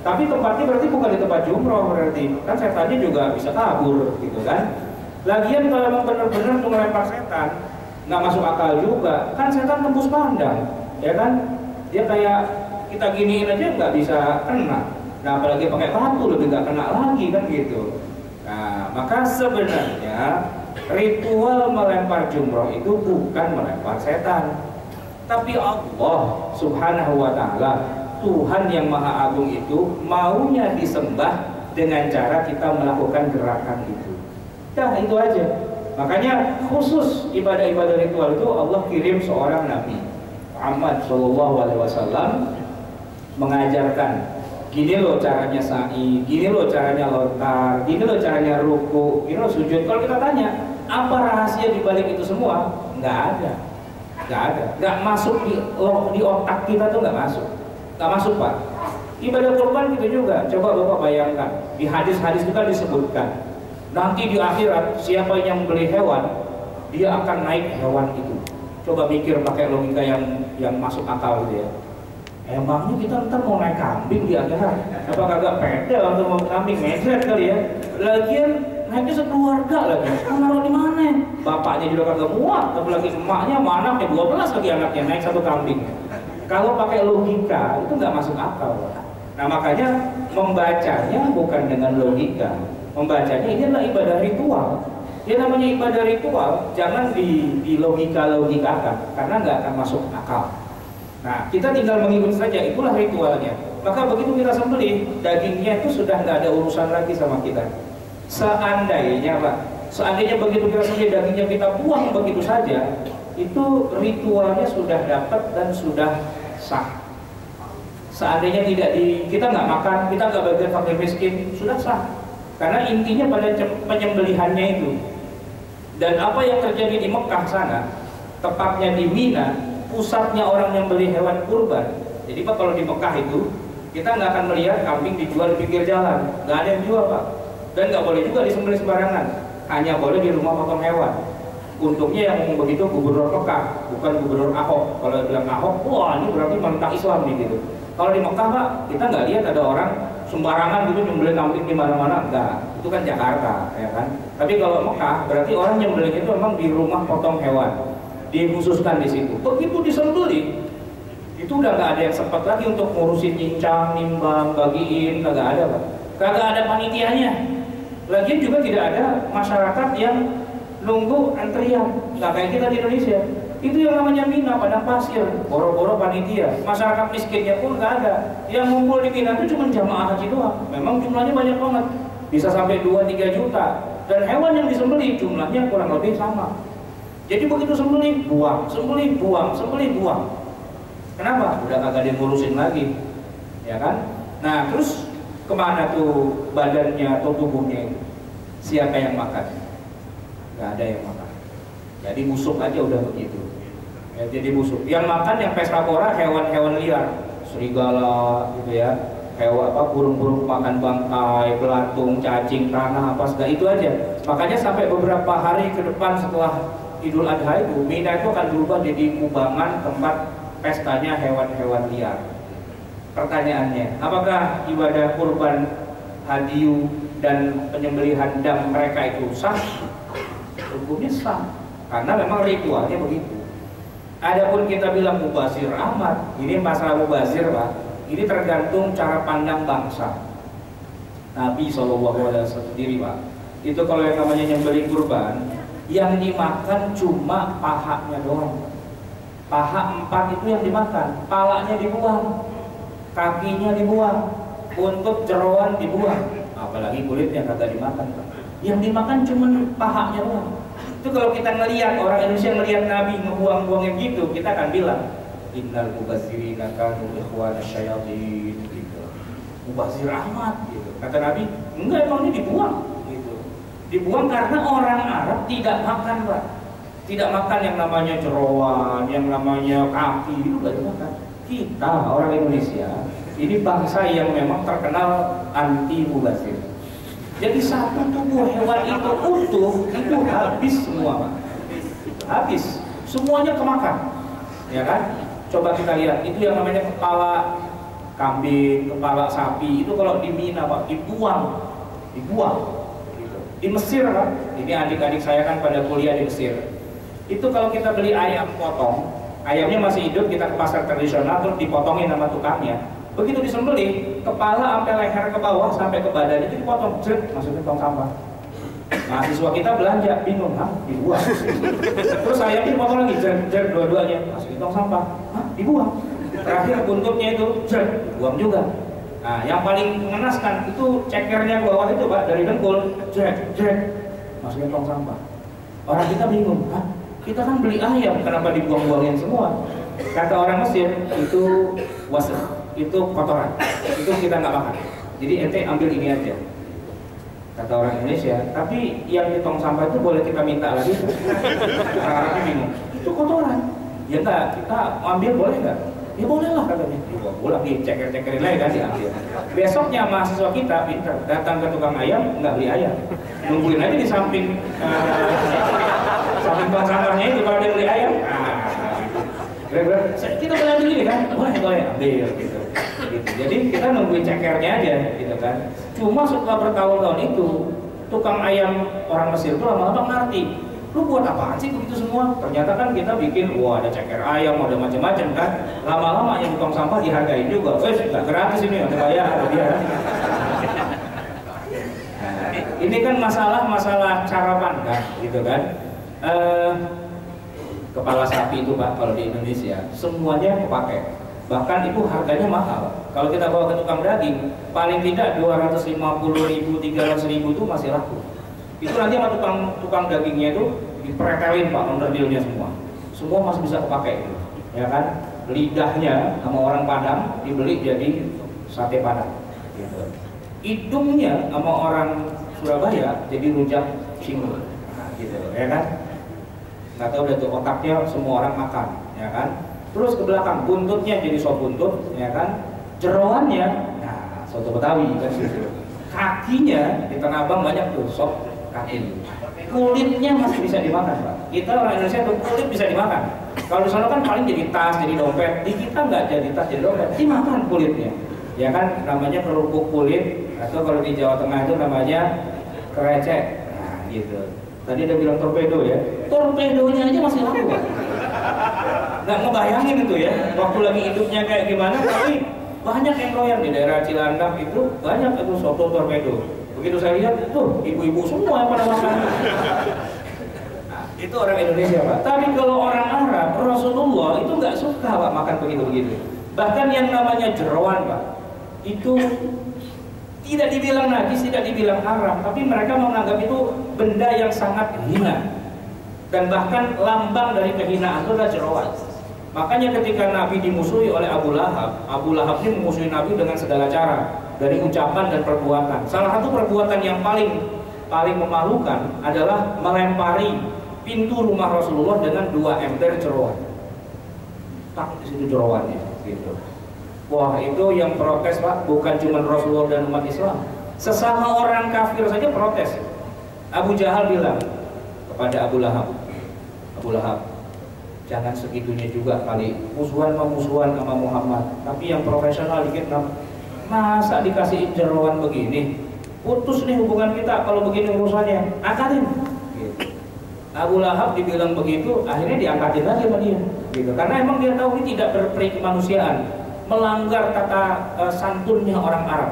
Tapi tempatnya berarti bukan di tempat jumroh berarti, kan setannya juga bisa kabur, gitu kan? Lagian kalau memang benar-benar tuh ngelempar setan, nggak masuk akal juga, kan setan tembus pandang, ya kan? Dia kayak kita giniin aja nggak bisa kena, nah apalagi pakai batu lebih nggak kena lagi kan gitu. Nah maka sebenarnya ritual melempar jumroh itu bukan melempar setan, tapi Allah Subhanahu wa Ta'ala, Tuhan yang Maha Agung itu maunya disembah dengan cara kita melakukan gerakan itu. Nah itu aja. Makanya khusus ibadah-ibadah ritual itu Allah kirim seorang Nabi Muhammad SAW mengajarkan gini loh caranya sa'i, gini loh caranya lontar, gini loh caranya ruku, gini loh sujud. Kalau kita tanya apa rahasia di balik itu semua, nggak ada, nggak masuk di otak kita tuh nggak masuk Pak. Ibadah kurban gitu juga. Coba Bapak bayangkan di hadis-hadis kita disebutkan nanti di akhirat siapa yang beli hewan dia akan naik hewan itu. Coba mikir pakai logika yang masuk akal gitu ya. Emangnya kita ntar mau naik kambing di akhirat? Apa kagak pede untuk mau kambing mesret kali ya? Lagian naiknya sekeluarga lagi. Mau naruh di mana? Bapaknya juga kagak muat, tapi lagi emaknya sama anaknya 12 lagi anaknya naik satu kambing. Kalau pakai logika itu nggak masuk akal. Nah makanya membacanya bukan dengan logika. Membacanya ini adalah ibadah ritual. Ya namanya ibadah ritual, jangan di logika-logikakan karena nggak akan masuk akal. Nah kita tinggal mengikuti saja, itulah ritualnya. Maka begitu kita sembelih, dagingnya itu sudah nggak ada urusan lagi sama kita. Seandainya Pak, seandainya begitu kita sembelih dagingnya kita buang begitu saja, itu ritualnya sudah dapat dan sudah sah. Seandainya kita nggak makan, kita nggak bagian fakir miskin, sudah sah. Karena intinya pada penyembelihannya itu. Dan apa yang terjadi di Mekah sana, tepatnya di Mina, pusatnya orang yang beli hewan kurban. Jadi Pak kalau di Mekah itu kita nggak akan melihat kambing dijual di pinggir jalan, nggak ada yang jual Pak. Dan nggak boleh juga disembelih sembarangan, hanya boleh di rumah potong hewan. Untungnya yang ngomong begitu gubernur Mekah, bukan gubernur Ahok. Kalau bilang Ahok, wah ini berarti mentah Islam nih gitu. Kalau di Mekah Pak, kita nggak lihat ada orang sembarangan gitu nyembelih kambing di mana-mana, enggak. Itu kan Jakarta, ya kan. Tapi kalau Mekah berarti orang nyembelih itu memang di rumah potong hewan, dikhususkan di situ. Begitu disembelih, itu udah nggak ada yang sempat lagi untuk ngurusin cincang, nimbang, bagiin, kagak ada Pak. Kagak ada panitianya. Lagian juga tidak ada masyarakat yang nunggu antrian, nggak kayak kita di Indonesia. Itu yang namanya Mina, padang pasir, boro-boro panitia. Masyarakat miskinnya pun nggak ada. Yang ngumpul di Mina itu cuma jamaah haji doang. Memang jumlahnya banyak banget, bisa sampai 2-3 juta. Dan hewan yang disembelih jumlahnya kurang lebih sama. Jadi begitu sembelih, buang, sembelih, buang, sembelih, buang. Kenapa? Udah kagak ada yang ngurusin lagi, ya kan? Nah, terus kemana tuh badannya atau tubuhnya itu? Siapa yang makan? Nggak ada yang makan. Jadi busuk aja udah begitu. Ya, jadi busuk. Yang makan yang pesta pora hewan-hewan liar, serigala, gitu ya. Hewan apa? Burung-burung makan bangkai, belatung, cacing, tanah, apa segala itu aja. Makanya sampai beberapa hari ke depan setelah Idul Adha itu, Mina itu akan berubah jadi kubangan tempat pestanya hewan-hewan liar. Pertanyaannya, apakah ibadah kurban, hadiyu dan penyembelihan dam mereka itu sah? Hukumnya sah, karena memang ritualnya begitu. Adapun kita bilang mubazir amat, ini masalah mubazir Pak, ini tergantung cara pandang bangsa. Nabi SAW sendiri Pak, itu kalau yang namanya nyembelih kurban, yang dimakan cuma pahanya doang. Paha 4 itu yang dimakan, palanya dibuang, kakinya dibuang, buntut jeroan dibuang, apalagi kulitnya kagak dimakan Pak. Yang dimakan cuma pahanya doang. Itu kalau kita ngelihat orang Indonesia ngelihat Nabi ngebuang-buangin gitu, kita akan bilang innal mubazzirina kanu ikhwana syayatin gitu. Mubazir amat gitu. Kata Nabi, enggak, emang ini dibuang gitu. Dibuang karena orang Arab tidak makan, Pak. Tidak makan yang namanya jeroan, yang namanya kaki, itu enggak dimakan. Kita orang Indonesia ini bangsa yang memang terkenal anti mubazir. Jadi satu tubuh hewan itu utuh itu habis semua, Pak. Habis, semuanya kemakan, ya kan? Coba kita lihat, itu yang namanya kepala kambing, kepala sapi itu kalau di Mina, Pak, dibuang. Gitu. Di Mesir, Pak, ini adik-adik saya kan pada kuliah di Mesir. Itu kalau kita beli ayam potong, ayamnya masih hidup, kita ke pasar tradisional terus dipotongin sama tukangnya. Begitu disembelih, kepala sampai leher ke bawah sampai ke badan itu dipotong, masukin tong sampah. Mahasiswa kita belanja, bingung, dibuang. Terus ayamnya dipotong lagi, dua-duanya, masukin tong sampah, dibuang. Terakhir buntutnya itu, buang juga. Nah, yang paling mengenaskan itu cekernya ke bawah itu, Pak, dari dengkul, masukin tong sampah. Orang kita bingung, kita kan beli ayam, kenapa dibuang-buangin semua? Kata orang Mesir, itu wasakh, itu kotoran, itu kita nggak makan. Jadi ente ambil ini aja. Kata orang Indonesia, tapi yang di tong sampah itu boleh kita minta lagi? Orang-orangnya bingung, itu kotoran. Ya enggak, kita ambil boleh nggak? Ya boleh lah katanya. Ya boleh, diceker-cekerin lagi kan diambil. Besoknya mahasiswa kita pintar, datang ke tukang ayam, nggak beli ayam, nungguin aja di samping samping tong sampahnya itu kalau dia beli ayam. Kita boleh ambil ini kan? Boleh ambil gitu. Jadi kita nungguin cekernya aja gitu kan. Cuma setelah bertahun-tahun itu tukang ayam orang Mesir itu lama-lama ngerti, lu buat apaan sih begitu semua? Ternyata kan kita bikin, wah ada ceker ayam, ada macam-macam kan. Lama-lama yang tukang sampah dihargai juga. Wes nggak gratis ini, ada bayar dia. Ini kan masalah cara pandang gitu kan. Kepala sapi itu, Pak, kalau di Indonesia semuanya kepake, bahkan itu harganya mahal. Kalau kita bawa ke tukang daging, paling tidak 250.000, 300.000 itu masih laku. Itu nanti sama tukang dagingnya itu dipretelin, Pak, onderdilnya semua masih bisa kepake gitu. Ya kan, lidahnya sama orang Padang dibeli jadi sate Padang gitu. Hidungnya sama orang Surabaya jadi rujak Singur gitu, ya kan. Nggak tahu udah tuh otaknya semua orang makan, ya kan. Terus ke belakang buntutnya jadi sop buntut, ya kan. Jeroannya, nah soto Betawi kan gitu. Kakinya di Tanah Abang banyak tuh sop kaki. Kulitnya masih bisa dimakan, Pak. Kita orang Indonesia tuh kulit bisa dimakan. Kalau di sana kan paling jadi tas, jadi dompet. Di kita nggak jadi tas, jadi dompet, dimakan kulitnya, ya kan. Namanya kerupuk kulit, atau kalau di Jawa Tengah itu namanya krecek, nah gitu. Tadi ada bilang torpedo ya, torpedonya aja masih laku, Pak. Nggak ngebayangin itu ya, waktu lagi hidupnya kayak gimana, tapi banyak yang doyan di daerah Cilandak itu, banyak itu soto torpedo. Begitu saya lihat, tuh ibu-ibu semua yang pada makan. Nah, itu orang Indonesia, Pak. Tapi kalau orang Arab, Rasulullah itu nggak suka, Pak, makan begitu-begitu. Bahkan yang namanya jeroan, Pak, itu tidak dibilang najis, tidak dibilang haram, tapi mereka menganggap itu benda yang sangat hina. Dan bahkan lambang dari kehinaan itu adalah jeroan. Makanya ketika Nabi dimusuhi oleh Abu Lahab ini memusuhi Nabi dengan segala cara, dari ucapan dan perbuatan. Salah satu perbuatan yang paling memalukan adalah melempari pintu rumah Rasulullah dengan 2 ember jeroan. Tak di situ jeroannya, gitu. Wah, itu yang protes, Pak, bukan cuma Rasulullah dan umat Islam. Sesama orang kafir saja protes. Abu Jahal bilang kepada Abu Lahab, jangan segitunya juga kali, musuhan sama Muhammad. Tapi yang profesional dikit, masa dikasih jeroan begini? Putus nih hubungan kita kalau begini urusannya, angkatin. Gitu. Abu Lahab dibilang begitu, akhirnya diangkatin lagi sama dia. Gitu. Karena emang dia tahu ini tidak berperi kemanusiaan, melanggar kata santunnya orang Arab.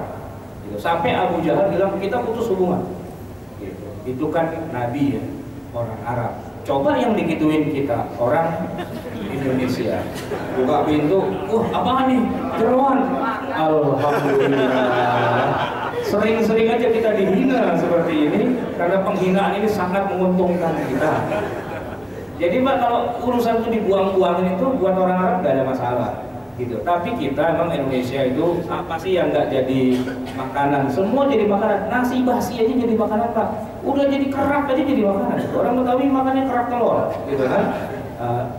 Gitu. Sampai Abu Jahal bilang kita putus hubungan. Gitu. Itu kan Nabi ya, orang Arab. Coba yang digituin kita, orang Indonesia. Buka pintu, apaan nih? Jeroan. Alhamdulillah. Sering-sering aja kita dihina seperti ini karena penghinaan ini sangat menguntungkan kita. Jadi Pak, kalau urusan itu dibuang-buangin itu buat orang Arab nggak ada masalah gitu. Tapi kita emang Indonesia itu apa sih yang nggak jadi makanan? Semua jadi makanan. Nasi basi aja jadi makanan Pak. Udah jadi kerak aja jadi makanan. Orang Betawi makannya kerak telur gitu kan.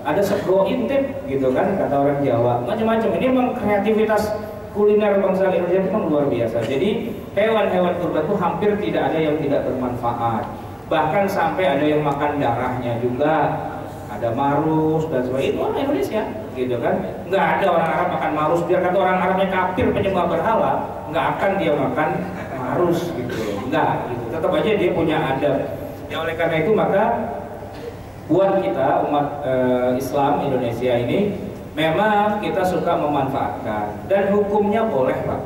Ada sego intip gitu kan kata orang Jawa. Macam-macam. Ini emang kreativitas kuliner bangsa Indonesia itu kan luar biasa. Jadi hewan-hewan kurban itu hampir tidak ada yang tidak bermanfaat. Bahkan sampai ada yang makan darahnya juga. Ada marus dan sebagainya. Itu orang Indonesia gitu kan. Nggak ada orang Arab makan marus. Biar kata orang Arabnya kafir penyembah berhala, nggak akan dia makan marus gitu. Nggak gitu. Tetap aja dia punya adab. Ya oleh karena itu maka buat kita umat Islam Indonesia ini memang kita suka memanfaatkan dan hukumnya boleh Pak.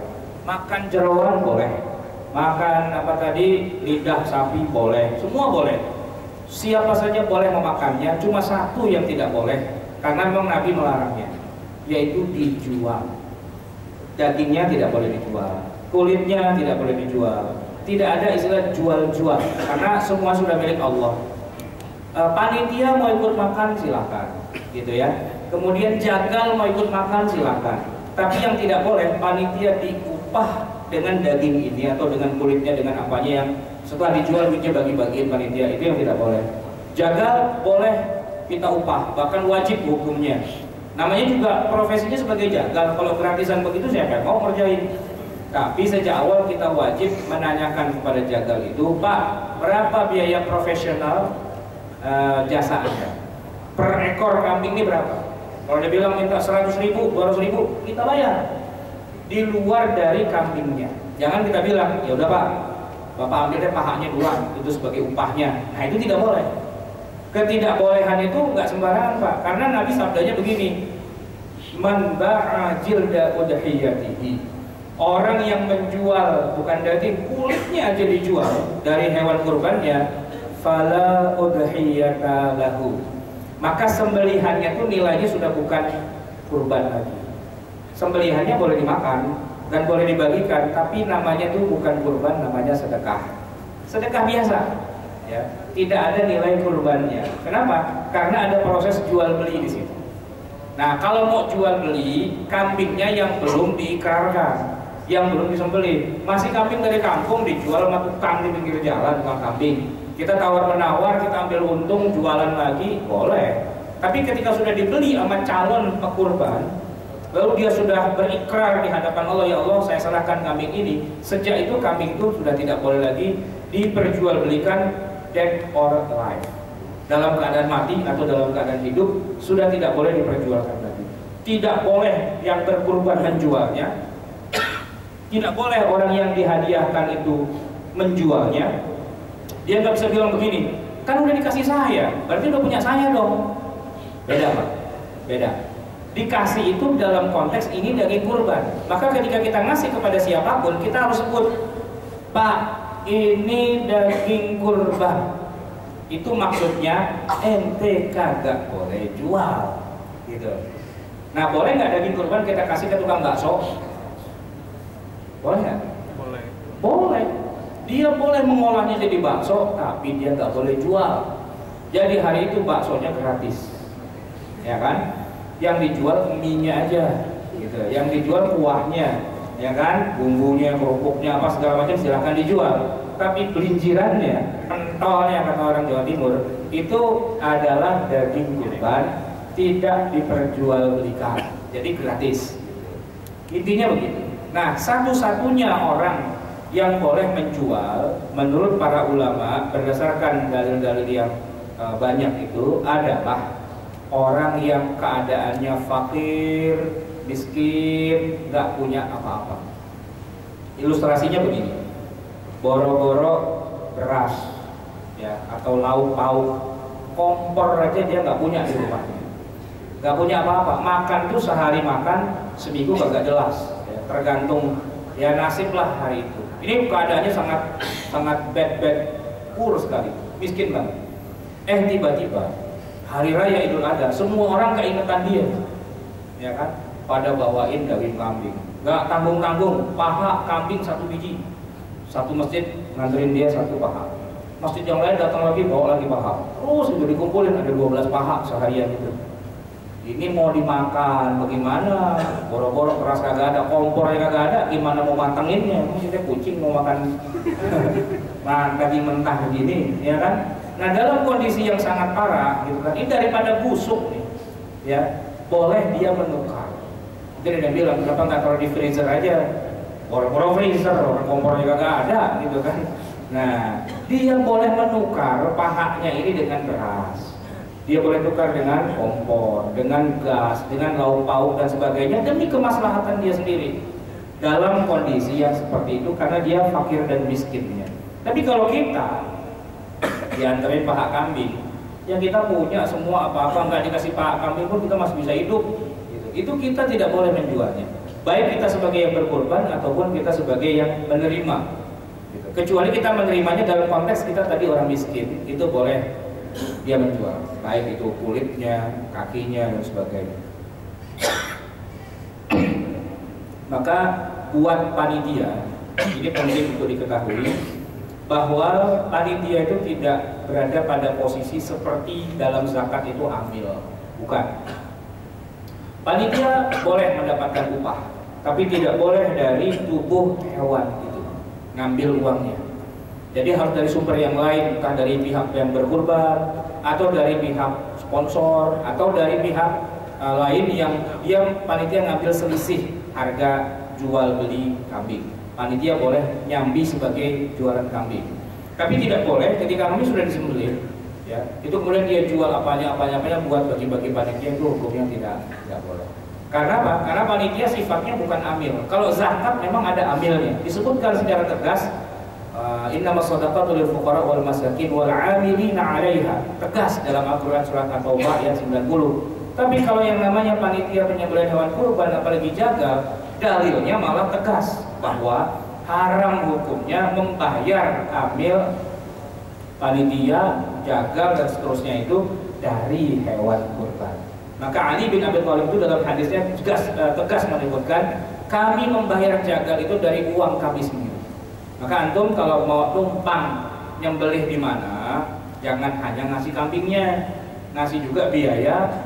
Makan jeroan boleh, makan apa tadi lidah sapi boleh, semua boleh. Siapa saja boleh memakannya, cuma satu yang tidak boleh karena memang Nabi melarangnya, yaitu dijual. Dagingnya tidak boleh dijual, kulitnya tidak boleh dijual, tidak ada istilah jual-jual karena semua sudah milik Allah. Panitia mau ikut makan silahkan, gitu ya. Kemudian jagal mau ikut makan silahkan. Tapi yang tidak boleh panitia diupah dengan daging ini atau dengan kulitnya dengan apanya yang setelah dijual duitnya bagi-bagiin panitia, itu yang tidak boleh. Jagal boleh kita upah, bahkan wajib hukumnya. Namanya juga profesinya sebagai jagal. Kalau gratisan begitu siapa yang mau ngerjain? Tapi sejak awal kita wajib menanyakan kepada jagal itu, Pak, berapa biaya profesional jasa Anda? Per ekor kambing ini berapa? Kalau dia bilang minta 100.000, 200.000, kita bayar di luar dari kambingnya. Jangan kita bilang, ya udah Pak, Bapak ambil deh pahanya dua, itu sebagai upahnya. Nah itu tidak boleh. Ketidakbolehan itu nggak sembarangan Pak, karena Nabi sabdanya begini, man ba'a jilda udhiyatihi, orang yang menjual bukan daging, kulitnya aja dijual dari hewan kurbannya, fala udhiyata lahu, maka sembelihannya itu nilainya sudah bukan kurban lagi. Sembelihannya boleh dimakan dan boleh dibagikan, tapi namanya itu bukan kurban, namanya sedekah. Sedekah biasa, ya. Tidak ada nilai kurbannya. Kenapa? Karena ada proses jual beli di situ. Nah, kalau mau jual beli, kambingnya yang belum diikrarkan, yang belum disembelih, masih kambing dari kampung dijual sama tukang di pinggir jalan, tukang kambing. Kita tawar menawar, kita ambil untung, jualan lagi, boleh. Tapi ketika sudah dibeli sama calon pekurban, lalu dia sudah berikrar di hadapan Allah, ya Allah saya serahkan kambing ini, sejak itu kambing itu sudah tidak boleh lagi diperjualbelikan dead or alive, dalam keadaan mati atau dalam keadaan hidup, sudah tidak boleh diperjualkan lagi. Tidak boleh yang berkurban menjualnya, tidak boleh orang yang dihadiahkan itu menjualnya. Dia nggak bisa bilang begini, kan udah dikasih saya, berarti udah punya saya dong. Beda Pak, beda. Dikasih itu dalam konteks ini daging kurban. Maka ketika kita ngasih kepada siapapun, kita harus sebut, Pak, ini daging kurban. Itu maksudnya ente kagak boleh jual, gitu. Nah, boleh nggak daging kurban kita kasih ke tukang bakso? Boleh nggak? Boleh. Boleh. Dia boleh mengolahnya jadi bakso, tapi dia nggak boleh jual. Jadi hari itu baksonya gratis, ya kan? Yang dijual mie-nya aja, gitu. Yang dijual kuahnya, ya kan? Bumbunya, kerupuknya, apa segala macam silahkan dijual. Tapi belinjirannya, pentolnya kata orang Jawa Timur, itu adalah daging kurban, tidak diperjualbelikan, jadi gratis. Intinya begitu. Nah, satu-satunya orang yang boleh menjual menurut para ulama berdasarkan dalil-dalil yang banyak itu adalah orang yang keadaannya fakir, miskin, nggak punya apa-apa. Ilustrasinya begini, boro-boro beras, ya, atau lauk pauk, kompor aja dia nggak punya di rumahnya, nggak punya apa-apa. Makan tuh sehari makan, seminggu kagak jelas, ya, tergantung ya nasib lah hari itu. Ini keadaannya sangat bad, poor sekali, miskin banget. Tiba-tiba hari raya Idul Adha, semua orang keingetan dia, ya kan? Pada bawain daging kambing, nggak tanggung-tanggung, paha kambing 1 biji, Satu masjid nganterin dia 1 paha, masjid yang lain datang lagi bawa lagi paha, terus itu dikumpulin ada 12 paha seharian gitu. Ini mau dimakan bagaimana? Boro-boro keras kagak ada, kompornya kagak ada, gimana mau matanginnya? Maksudnya kucing mau makan daging mentah begini, ya kan? Nah dalam kondisi yang sangat parah, gitu kan? Ini daripada busuk nih, ya boleh dia menukar. Mungkin ada yang bilang kenapa nggak taruh di freezer aja? Boro-boro freezer, orang kompornya kagak ada, gitu kan? Nah dia boleh menukar pahanya ini dengan beras. Dia boleh tukar dengan kompor, dengan gas, dengan lauk pauk dan sebagainya demi kemaslahatan dia sendiri dalam kondisi yang seperti itu karena dia fakir dan miskinnya. Tapi kalau kita diantarin paha kambing, yang kita punya semua apa-apa nggak dikasih paha kambing pun kita masih bisa hidup. Gitu. Itu kita tidak boleh menjualnya. Baik kita sebagai yang berkorban ataupun kita sebagai yang menerima. Gitu. Kecuali kita menerimanya dalam konteks kita tadi orang miskin, itu boleh dia menjual, baik itu kulitnya, kakinya dan sebagainya. Maka buat panitia ini penting untuk diketahui bahwa panitia itu tidak berada pada posisi seperti dalam zakat itu amil, bukan. Panitia boleh mendapatkan upah, tapi tidak boleh dari tubuh hewan itu ngambil uangnya. Jadi harus dari sumber yang lain, entah dari pihak yang berkurban, atau dari pihak sponsor, atau dari pihak lain yang dia panitia ngambil selisih harga jual beli kambing. Panitia boleh nyambi sebagai jualan kambing. Tapi tidak boleh ketika kambing sudah disembelih, ya, itu kemudian dia jual apanya buat bagi-bagi panitia, itu hukumnya tidak boleh. Karena apa? Karena panitia sifatnya bukan amil. Kalau zakat memang ada amilnya. Disebutkan secara tegas. Innamas shadaqatu lil fuqara wal masakin wal 'amilina 'alaiha. Tegas dalam Al-Qur'an surat At-Taubah ayat 90. Tapi kalau yang namanya panitia penyembelihan hewan kurban apalagi jagal, dalilnya malah tegas bahwa haram hukumnya membayar amil panitia, jagal dan seterusnya itu dari hewan kurban. Maka Ali bin Abi Thalib itu dalam hadisnya tegas menyebutkan kami membayar jagal itu dari uang kami sendiri. Maka antum kalau mau numpang nyembelih di mana, jangan hanya ngasih kambingnya, ngasih juga biaya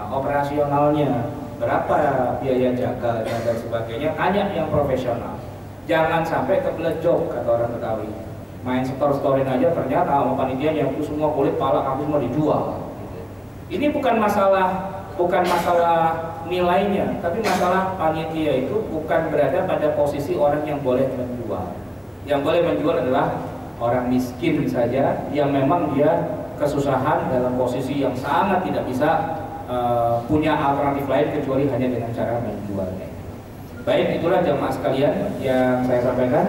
operasionalnya. Berapa biaya jagal dan sebagainya, tanya yang profesional. Jangan sampai keblejok kata orang Betawi. Main setor-setorin aja ternyata sama panitia yang itu semua kulit pala kambing semua dijual. Ini bukan masalah nilainya, tapi masalah panitia itu bukan berada pada posisi orang yang boleh menjual. Yang boleh menjual adalah orang miskin saja yang memang dia kesusahan dalam posisi yang sangat tidak bisa punya alternatif lain kecuali hanya dengan cara menjualnya. Baik, itulah jamaah sekalian yang saya sampaikan.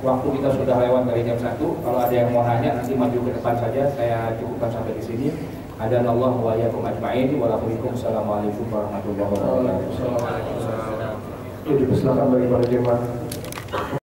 Waktu kita sudah lewat dari jam 1. Kalau ada yang mau nanya nanti maju ke depan saja. Saya cukupkan sampai di sini. Adanallahu wa iyyakum ajma'in. Wassalamualaikum warahmatullahi wabarakatuh. Dipersilakan bagi para jemaah.